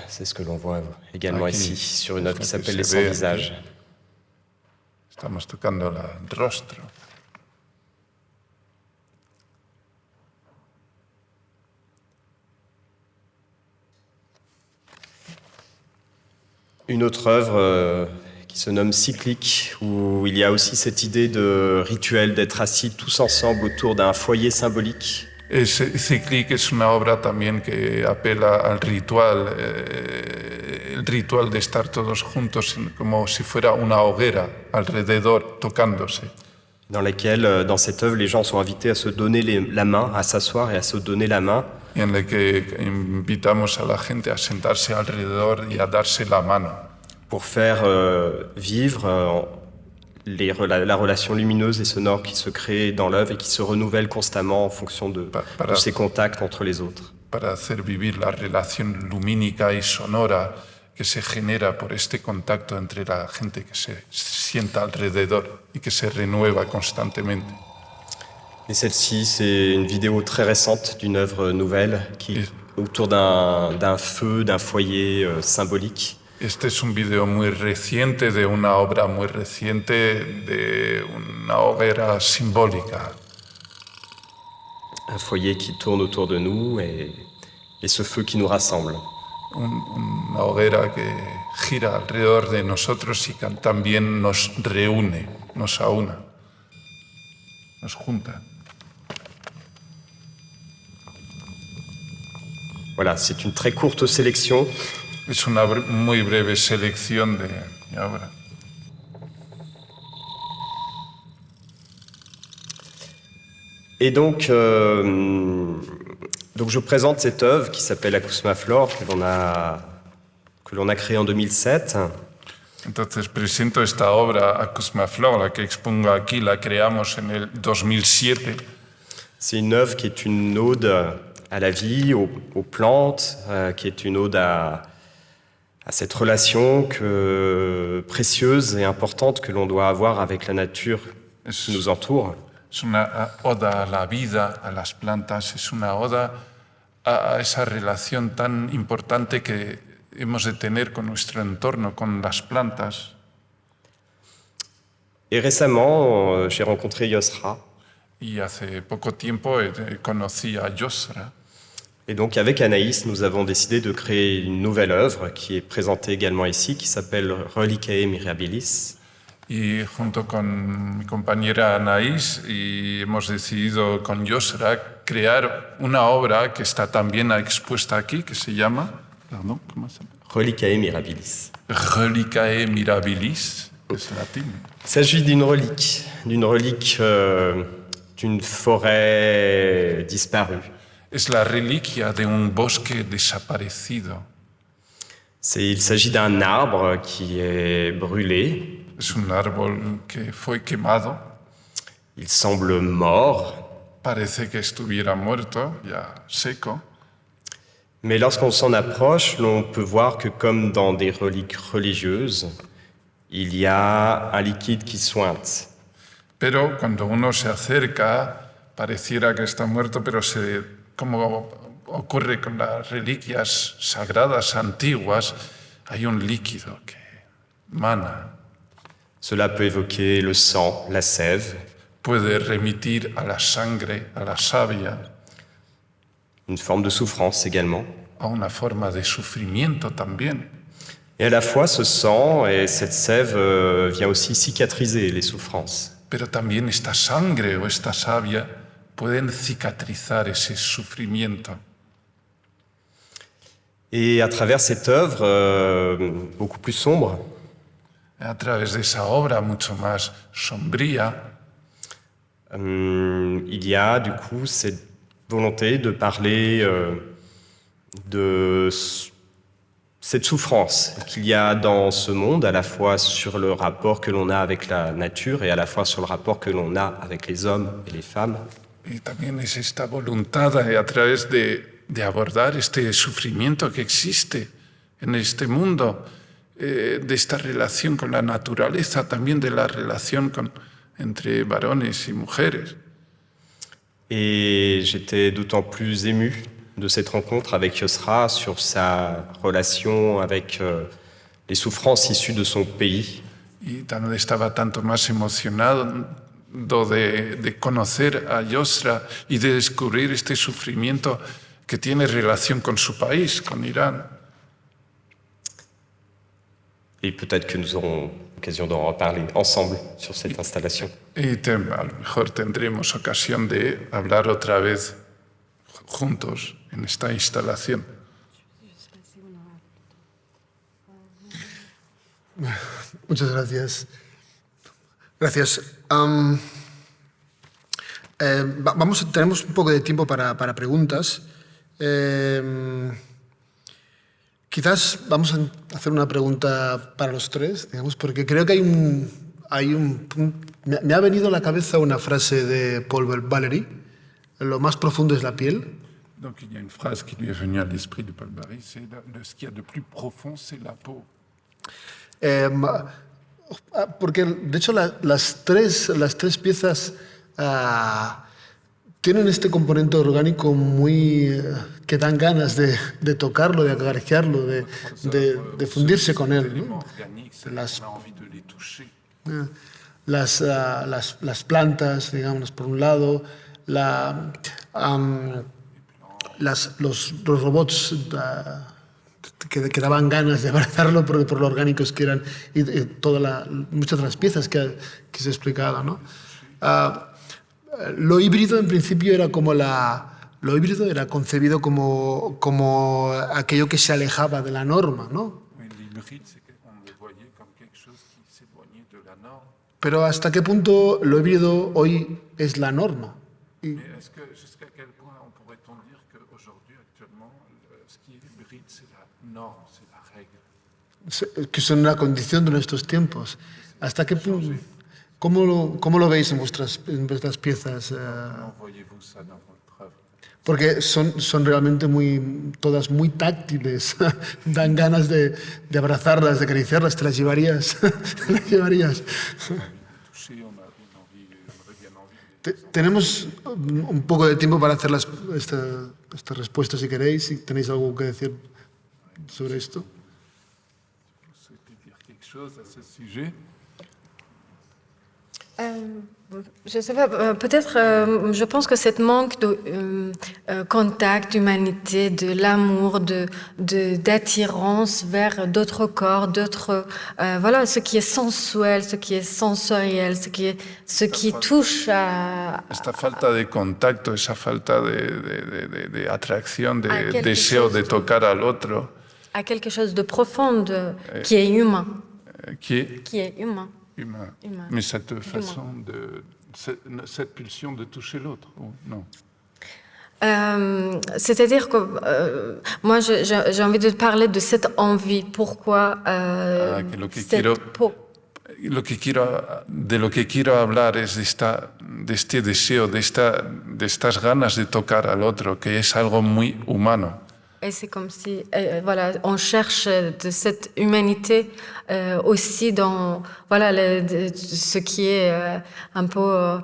C'est ce que l'on voit également Aquí, ici, sur une œuvre qui es lo que s'appelle Les se ve Sans-Visages. aquí. Estamos tocando el rostro. Une autre œuvre qui se nomme Cyclique, où il y a aussi cette idée de rituel, d'être assis tous ensemble autour d'un foyer symbolique. Cyclic es una obra también que apela al ritual, el ritual de estar todos juntos como si fuera una hoguera alrededor tocándose. Dans laquelle, dans cette œuvre, les gens sont invités à se donner la main, à s'asseoir et à se donner la main. Y en la que invitamos a la gente a sentarse alrededor y a darse la mano. Pour faire vivre la relation lumineuse et sonore qui se crée dans l'œuvre et qui se renouvelle constamment en fonction de ces contacts entre les autres. Para hacer vivir la relación lumínica y sonora que se genera por este contacto entre la gente que se sienta alrededor y que se renueva constantemente. Et celle-ci, c'est une vidéo très récente d'une œuvre nouvelle qui autour d'un feu, d'un foyer symbolique. Este es un video muy reciente de una obra muy reciente de una hoguera simbólica. Un foyer qui tourne autour de nous et ce feu qui nous rassemble. Una hoguera que gira alrededor de nosotros y que también nos reúne, nos aúna, nos junta. Voilà, c'est une très courte sélection. Es una muy breve selección de obra. Et donc je présente cette œuvre qui s'appelle Acousmaflore, que l'on a créée en 2007. Entonces presento esta obra Acousmaflore, la que expongo aquí, la creamos en el 2007. C'est une œuvre qui est une ode à la vie, aux plantes, qui est une ode à cette relation précieuse et importante que l'on doit avoir avec la nature qui nous entoure. Es una oda a la vida, a las plantas, es una oda a esa relación tan importante que hemos de tener con nuestro entorno, con las plantas. Et récemment, j'ai rencontré Yosra. Y hace poco tiempo conocí a Yosra. Et donc avec Anaïs, nous avons décidé de créer une nouvelle œuvre qui est présentée également ici, qui s'appelle Relicae Mirabilis. Y junto con mi compañera Anaïs hemos decidido con Yosra crear una obra que está también expuesta aquí, que se llama, perdón, ¿cómo se llama? Reliquiae Mirabilis. Reliquiae Mirabilis, es latín. Il s'agit d'une relique d'une forêt disparue. Es la reliquia de un bosque desaparecido. Il s'agit d'un arbre qui est brûlé. Es un árbol que fue quemado. Il semble mort. Parece que estuviera muerto, ya seco. Mais lorsqu'on s'en approche, l'on peut voir que comme dans des reliques religieuses, il y a un liquide qui suinte. Pero cuando uno se acerca, pareciera que está muerto, pero como ocurre con las reliquias sagradas antiguas, hay un líquido que mana. Cela peut évoquer le sang, la sève, Puede remitir a la sangre, a la savia, une forme de souffrance également. a una forma de sufrimiento también. Et à la fois, ce sang et cette sève vient aussi cicatriser les souffrances. Pero también esta sangre o esta savia pueden cicatrizar ese sufrimiento. Et à travers cette œuvre beaucoup plus sombre, A través de esa obra mucho más sombría, il y a du coup cette volonté de parler de cette souffrance qu'il y a dans ce monde, à la fois sur le rapport que l'on a avec la nature et à la fois sur le rapport que l'on a avec les hommes et les femmes. y también es esta voluntad a través de abordar este sufrimiento que existe en este mundo, de esta relación con la naturaleza, también de la relación entre varones y mujeres. Et j'étais d'autant plus ému de cette rencontre avec Yosra sur sa relation avec les souffrances issues de son pays. Y también estaba tanto más emocionado de conocer a Yosra y de descubrir este sufrimiento que tiene relación con su país, con Irán. Et peut-être que nous aurons l'occasion d'en reparler ensemble sur cette installation. Y a lo mejor tendremos ocasión de hablar otra vez juntos en esta instalación. Muchas gracias. Gracias. Tenemos un poco de tiempo para preguntas. Quizás vamos a hacer una pregunta para los tres, digamos, porque creo que me ha venido a la cabeza una frase de Paul Valéry: lo más profundo es la piel. Donc il y a une phrase qui lui est venue à l'esprit de Paul Valéry, c'est ce qu'il y a de plus profond, c'est la peau. Porque de hecho las tres piezas tienen este componente orgánico muy que dan ganas de tocarlo, de acariciarlo, de fundirse con él, ¿no? Las plantas, digamos, por un lado, los robots que daban ganas de abrazarlo por lo orgánicos que eran, y muchas de las piezas que se ha explicado, ¿no? Lo híbrido en principio era lo híbrido era concebido como aquello que se alejaba de la norma, ¿no? Pero ¿hasta qué punto lo híbrido hoy es la norma? Que son la condición de nuestros tiempos. ¿Hasta qué punto? ¿Cómo lo veis en vuestras piezas? Porque son realmente todas muy táctiles. Dan ganas de abrazarlas, de acariciarlas. ¿Te las llevarías? ¿Te las llevarías? Tenemos un poco de tiempo para hacer esta respuesta, si queréis. Si tenéis algo que decir sobre esto. Je sais pas, peut-être, je pense que cette manque de contact, d'humanité, de l'amour, d'attirance vers d'autres corps, d'autres, voilà, ce qui est sensuel, ce qui est sensoriel, ce qui touche à... Esta falta de contacto, esa falta de atracción, de quelque deseo chose de tocar al otro, à quelque chose de profond, qui est humain. qui est Qui est humain. humain. Humain. Mais cette façon cette pulsion de toucher l'autre, ou non? C'est-à-dire que moi, j'ai envie de parler de cette envie. Pourquoi Que lo que quiero hablar es de este deseo, de estas ganas de tocar al otro, que es algo muy humano. Et c'est comme si, voilà, on cherche de cette humanité aussi dans, voilà, ce qui est un peu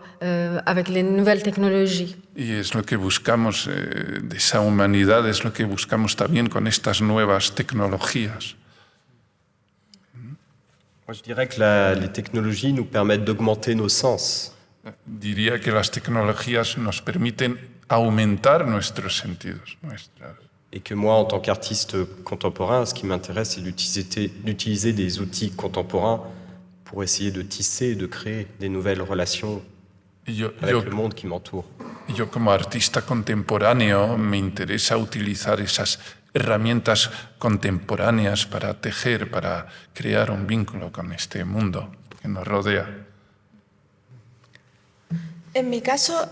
avec les nouvelles technologies. Y es lo que buscamos, de esa humanidad, es lo que buscamos también con estas nuevas tecnologías. Moi, je dirais que les technologies nous permettent d'augmenter nos sens. Diría que las tecnologías nos permiten aumentar nuestros sentidos, Et que moi, en tant qu'artiste contemporain, ce qui m'intéresse, c'est d'utiliser des outils contemporains pour essayer de tisser et de créer des nouvelles relations avec le monde qui m'entoure. Yo como artista contemporáneo me interesa utilizar esas herramientas contemporáneas para tejer, para crear un vínculo con este mundo que nos rodea. En mi caso,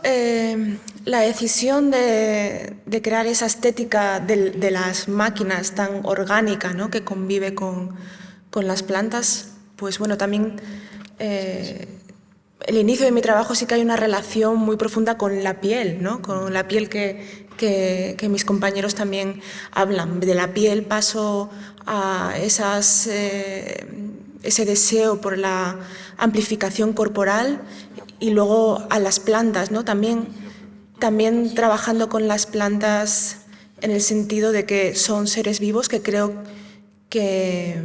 la decisión de crear esa estética de las máquinas tan orgánica, ¿no?, que convive con las plantas, pues bueno, también el inicio de mi trabajo sí que hay una relación muy profunda con la piel, ¿no?, con la piel que mis compañeros también hablan. De la piel paso a ese deseo por la amplificación corporal y luego a las plantas, ¿no? También trabajando con las plantas en el sentido de que son seres vivos que creo que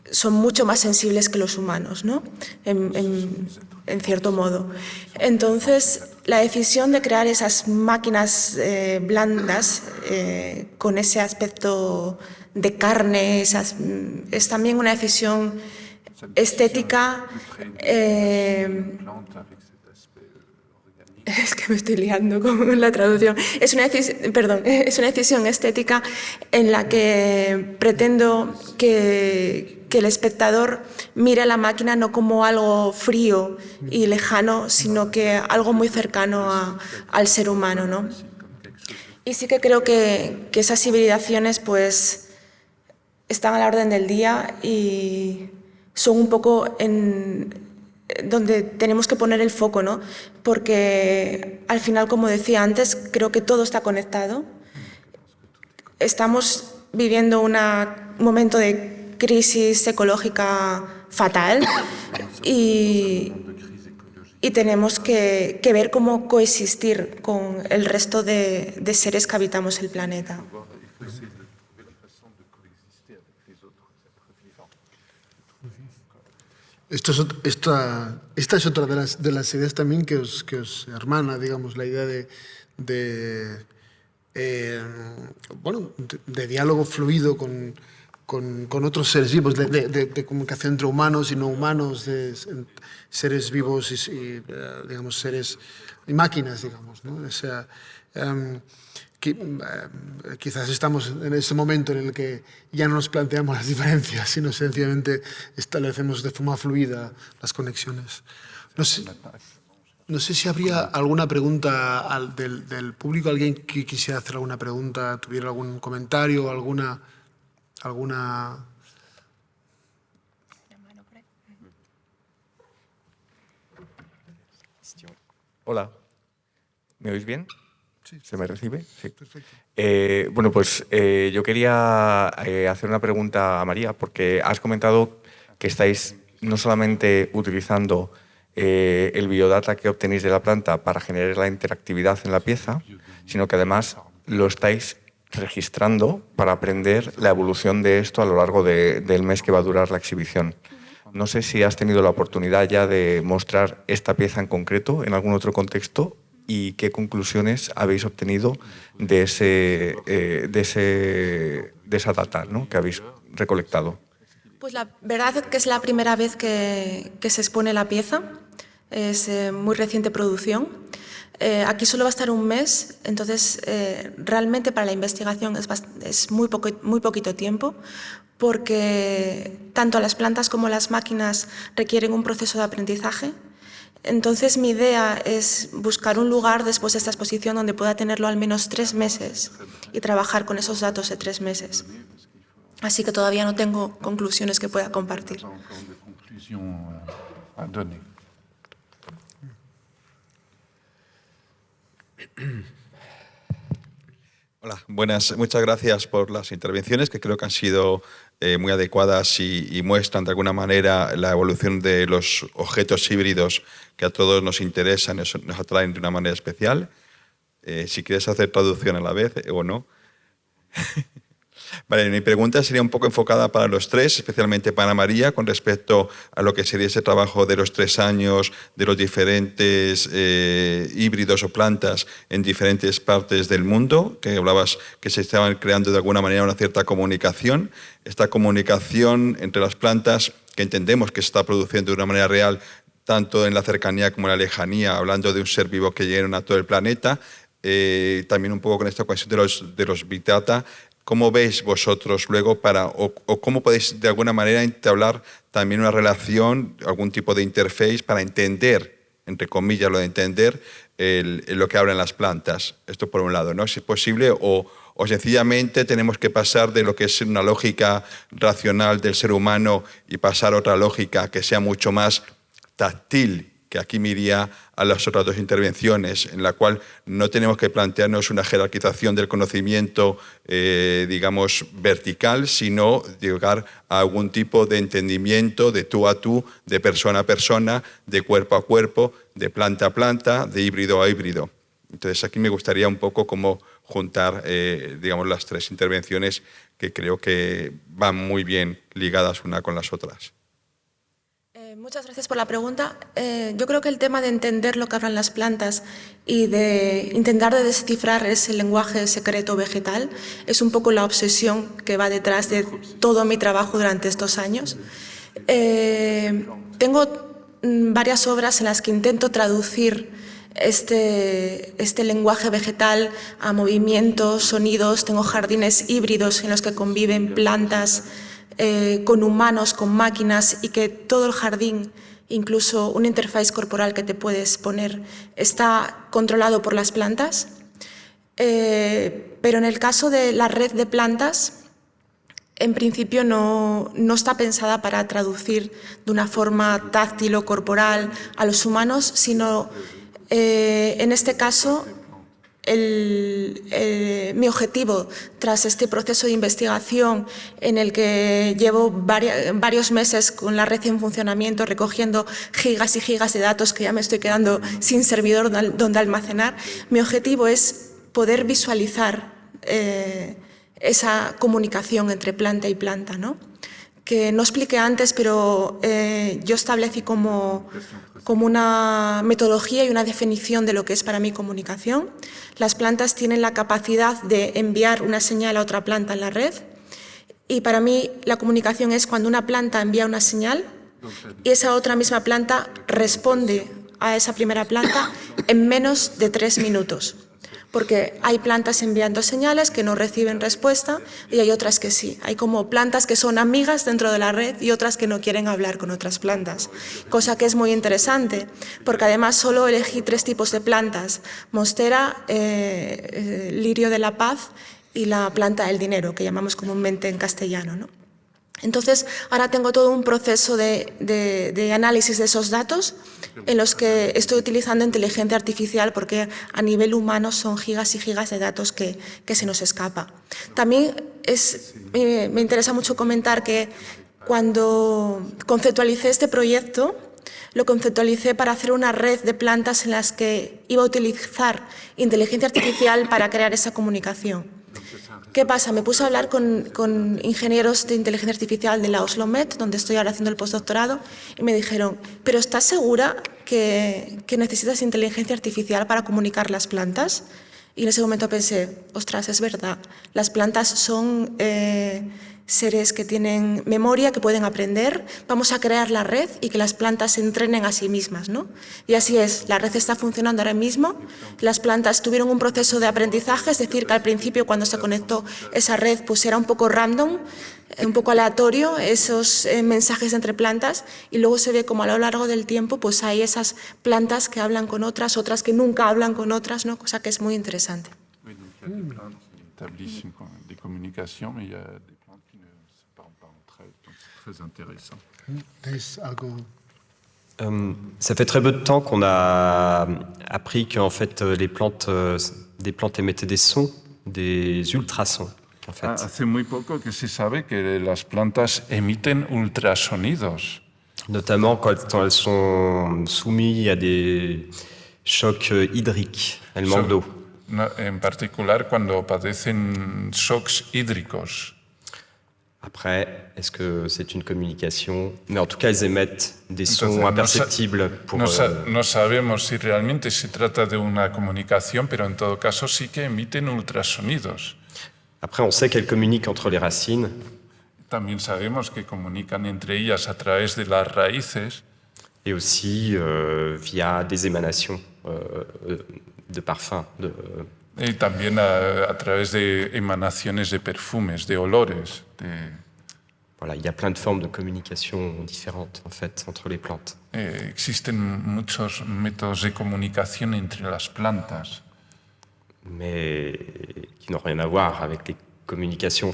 son mucho más sensibles que los humanos, ¿no?, en cierto modo. Entonces, la decisión de crear esas máquinas blandas con ese aspecto de carne es también una decisión estética. Es que me estoy liando con la traducción. Es una decisión estética en la que pretendo que el espectador mire la máquina no como algo frío y lejano, sino que algo muy cercano al ser humano, ¿no? Y sí que creo que esas hibridaciones pues están a la orden del día y son un poco donde tenemos que poner el foco, ¿no? Porque al final, como decía antes, creo que todo está conectado. Estamos viviendo un momento de crisis ecológica fatal y tenemos que ver cómo coexistir con el resto de seres que habitamos el planeta. Esta es otra de las ideas también que os hermana, digamos, la idea de diálogo fluido con otros seres vivos, de comunicación entre humanos y no humanos, de seres vivos y digamos, seres y máquinas, digamos, ¿no? O sea, quizás estamos en ese momento en el que ya no nos planteamos las diferencias, sino sencillamente establecemos de forma fluida las conexiones. No sé si habría alguna pregunta del público, alguien que quisiera hacer alguna pregunta, tuviera algún comentario, alguna... Hola, ¿me oís bien? Sí. ¿Se me recibe? Sí. Perfecto. Bueno, pues yo quería hacer una pregunta a María, porque has comentado que estáis no solamente utilizando el biodata que obtenéis de la planta para generar la interactividad en la pieza, sino que además lo estáis registrando para aprender la evolución de esto a lo largo del mes que va a durar la exhibición. No sé si has tenido la oportunidad ya de mostrar esta pieza en concreto en algún otro contexto y qué conclusiones habéis obtenido de esa data, ¿no?, que habéis recolectado. Pues la verdad es que es la primera vez que se expone la pieza, es muy reciente producción. Aquí solo va a estar un mes, entonces realmente para la investigación es muy poquito tiempo, porque tanto las plantas como las máquinas requieren un proceso de aprendizaje. Entonces mi idea es buscar un lugar después de esta exposición donde pueda tenerlo al menos 3 meses y trabajar con esos datos de 3 meses. Así que todavía no tengo conclusiones que pueda compartir. Hola, buenas. Muchas gracias por las intervenciones, que creo que han sido muy adecuadas y muestran de alguna manera la evolución de los objetos híbridos que a todos nos interesan, nos atraen de una manera especial. Si quieres hacer traducción a la vez o no. Vale, mi pregunta sería un poco enfocada para los tres, especialmente para María, con respecto a lo que sería ese trabajo de los 3 años, de los diferentes híbridos o plantas en diferentes partes del mundo, que hablabas que se estaban creando de alguna manera una cierta comunicación. Esta comunicación entre las plantas, que entendemos que se está produciendo de una manera real, tanto en la cercanía como en la lejanía, hablando de un ser vivo que llena todo el planeta, también un poco con esta cuestión de los Big Data. ¿Cómo veis vosotros luego o cómo podéis de alguna manera entablar también una relación, algún tipo de interface para entender, entre comillas, lo de entender lo que hablan las plantas? Esto por un lado, ¿no? Si es posible, o sencillamente tenemos que pasar de lo que es una lógica racional del ser humano y pasar a otra lógica que sea mucho más táctil, que aquí me iría a las otras 2 intervenciones, en la cual no tenemos que plantearnos una jerarquización del conocimiento, digamos, vertical, sino llegar a algún tipo de entendimiento de tú a tú, de persona a persona, de cuerpo a cuerpo, de planta a planta, de híbrido a híbrido. Entonces aquí me gustaría un poco cómo juntar, digamos, las 3 intervenciones que creo que van muy bien ligadas una con las otras. Muchas gracias por la pregunta. Yo creo que el tema de entender lo que hablan las plantas y de intentar de descifrar ese lenguaje secreto vegetal es un poco la obsesión que va detrás de todo mi trabajo durante estos años. Tengo varias obras en las que intento traducir este lenguaje vegetal a movimientos, sonidos. Tengo jardines híbridos en los que conviven plantas con humanos, con máquinas, y que todo el jardín, incluso un interface corporal que te puedes poner, está controlado por las plantas. Pero en el caso de la red de plantas, en principio no está pensada para traducir de una forma táctil o corporal a los humanos, sino en este caso mi objetivo tras este proceso de investigación en el que llevo varios meses con la red en funcionamiento, recogiendo gigas y gigas de datos que ya me estoy quedando sin servidor donde almacenar, mi objetivo es poder visualizar esa comunicación entre planta y planta, ¿no? Que no expliqué antes, pero yo establecí como una metodología y una definición de lo que es para mí comunicación. Las plantas tienen la capacidad de enviar una señal a otra planta en la red, y para mí la comunicación es cuando una planta envía una señal y esa otra misma planta responde a esa primera planta en menos de 3 minutos. Porque hay plantas enviando señales que no reciben respuesta y hay otras que sí. Hay como plantas que son amigas dentro de la red y otras que no quieren hablar con otras plantas. Cosa que es muy interesante, porque además solo elegí 3 tipos de plantas: monstera, lirio de la paz y la planta del dinero, que llamamos comúnmente en castellano, ¿no? Entonces, ahora tengo todo un proceso de análisis de esos datos en los que estoy utilizando inteligencia artificial, porque a nivel humano son gigas y gigas de datos que se nos escapa. También me interesa mucho comentar que cuando conceptualicé este proyecto, lo conceptualicé para hacer una red de plantas en las que iba a utilizar inteligencia artificial para crear esa comunicación. ¿Qué pasa? Me puse a hablar con ingenieros de inteligencia artificial de la Oslo Met, donde estoy ahora haciendo el postdoctorado, y me dijeron, ¿pero estás segura que necesitas inteligencia artificial para comunicar las plantas? Y en ese momento pensé, ostras, es verdad, las plantas son seres que tienen memoria, que pueden aprender, vamos a crear la red y que las plantas se entrenen a sí mismas, ¿no? Y así es, la red está funcionando ahora mismo, las plantas tuvieron un proceso de aprendizaje, es decir, que al principio cuando se conectó esa red pues era un poco random, un poco aleatorio esos mensajes entre plantas, y luego se ve como a lo largo del tiempo pues hay esas plantas que hablan con otras, otras que nunca hablan con otras, ¿no? Cosa que es muy interesante. Oui, donc il y a des plantes qui établissent des communications, mais il y a des plantes qui ne se parlent pas entre elles. Donc c'est très intéressant. ¿Es algo? Ça fait très peu de temps qu'on a appris qu'en fait des plantes émettaient des sons, des ultrasons. En fait. Hace muy poco que se sabe que las plantas emiten ultrasonidos. Notamment quand elles sont soumises à des chocs hydriques. Elles manquent d'eau. En particular cuando padecen shocks hídricos. Après, est-ce que c'est une communication? Mais en tout cas, elles émettent des sons Entonces, imperceptibles. No sabemos si realmente se trata de una comunicación, pero en todo caso sí que emiten ultrasonidos. Après, on sait qu'elles communiquent entre les racines. También sabemos que comunican entre ellas a través de las raíces. Et aussi via des émanations de parfums. Y también a través de emanaciones de perfumes, de olores. Voilà, il y a plein de formes de communication différentes en fait entre les plantes. Existen muchos métodos de comunicación entre las plantas. Mais qui n'ont rien à voir avec les communications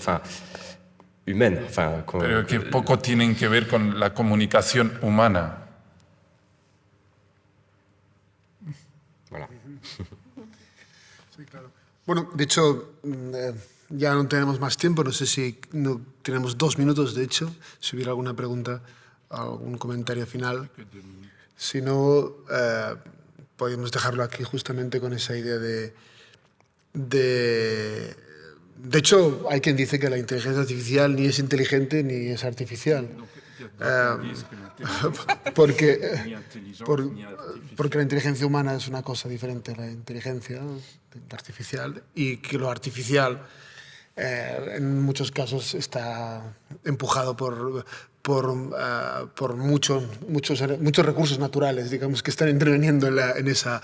humaines. Pero que poco tienen que ver con la comunicación humana. Voilà. Sí, claro. Bueno, de hecho, ya no tenemos más tiempo, no sé si no, tenemos 2 minutos, de hecho, si hubiera alguna pregunta, algún comentario final. Si no, podemos dejarlo aquí justamente con esa idea de hecho, hay quien dice que la inteligencia artificial ni es inteligente ni es artificial. Porque la inteligencia humana es una cosa diferente a la inteligencia artificial, y que lo artificial en muchos casos está empujado por muchos recursos naturales, digamos, que están interviniendo en esa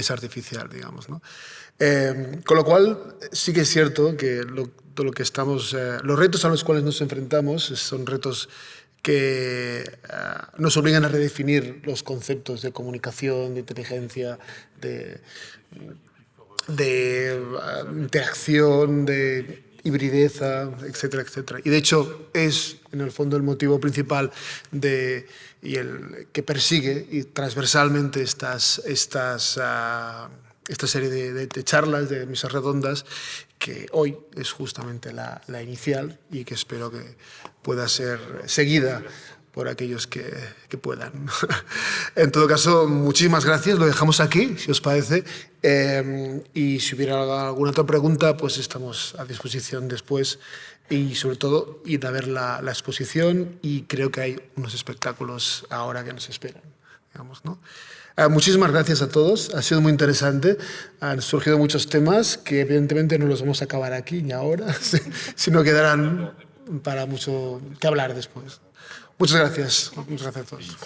artificial, digamos, ¿no? Con lo cual sí que es cierto que todo lo que estamos, los retos a los cuales nos enfrentamos son retos que nos obligan a redefinir los conceptos de comunicación, de inteligencia, de interacción, de hibrideza, etcétera, etcétera. Y de hecho es en el fondo el motivo principal y el que persigue y transversalmente esta serie de charlas, de mesas redondas, que hoy es justamente la inicial y que espero que pueda ser seguida por aquellos que puedan. En todo caso, muchísimas gracias. Lo dejamos aquí, si os parece. Y si hubiera alguna otra pregunta, pues estamos a disposición después. Y sobre todo, ir a ver la exposición, y creo que hay unos espectáculos ahora que nos esperan, digamos, ¿no? Muchísimas gracias a todos, ha sido muy interesante, han surgido muchos temas que evidentemente no los vamos a acabar aquí ni ahora, sino quedarán para mucho que hablar después. Muchas gracias a todos.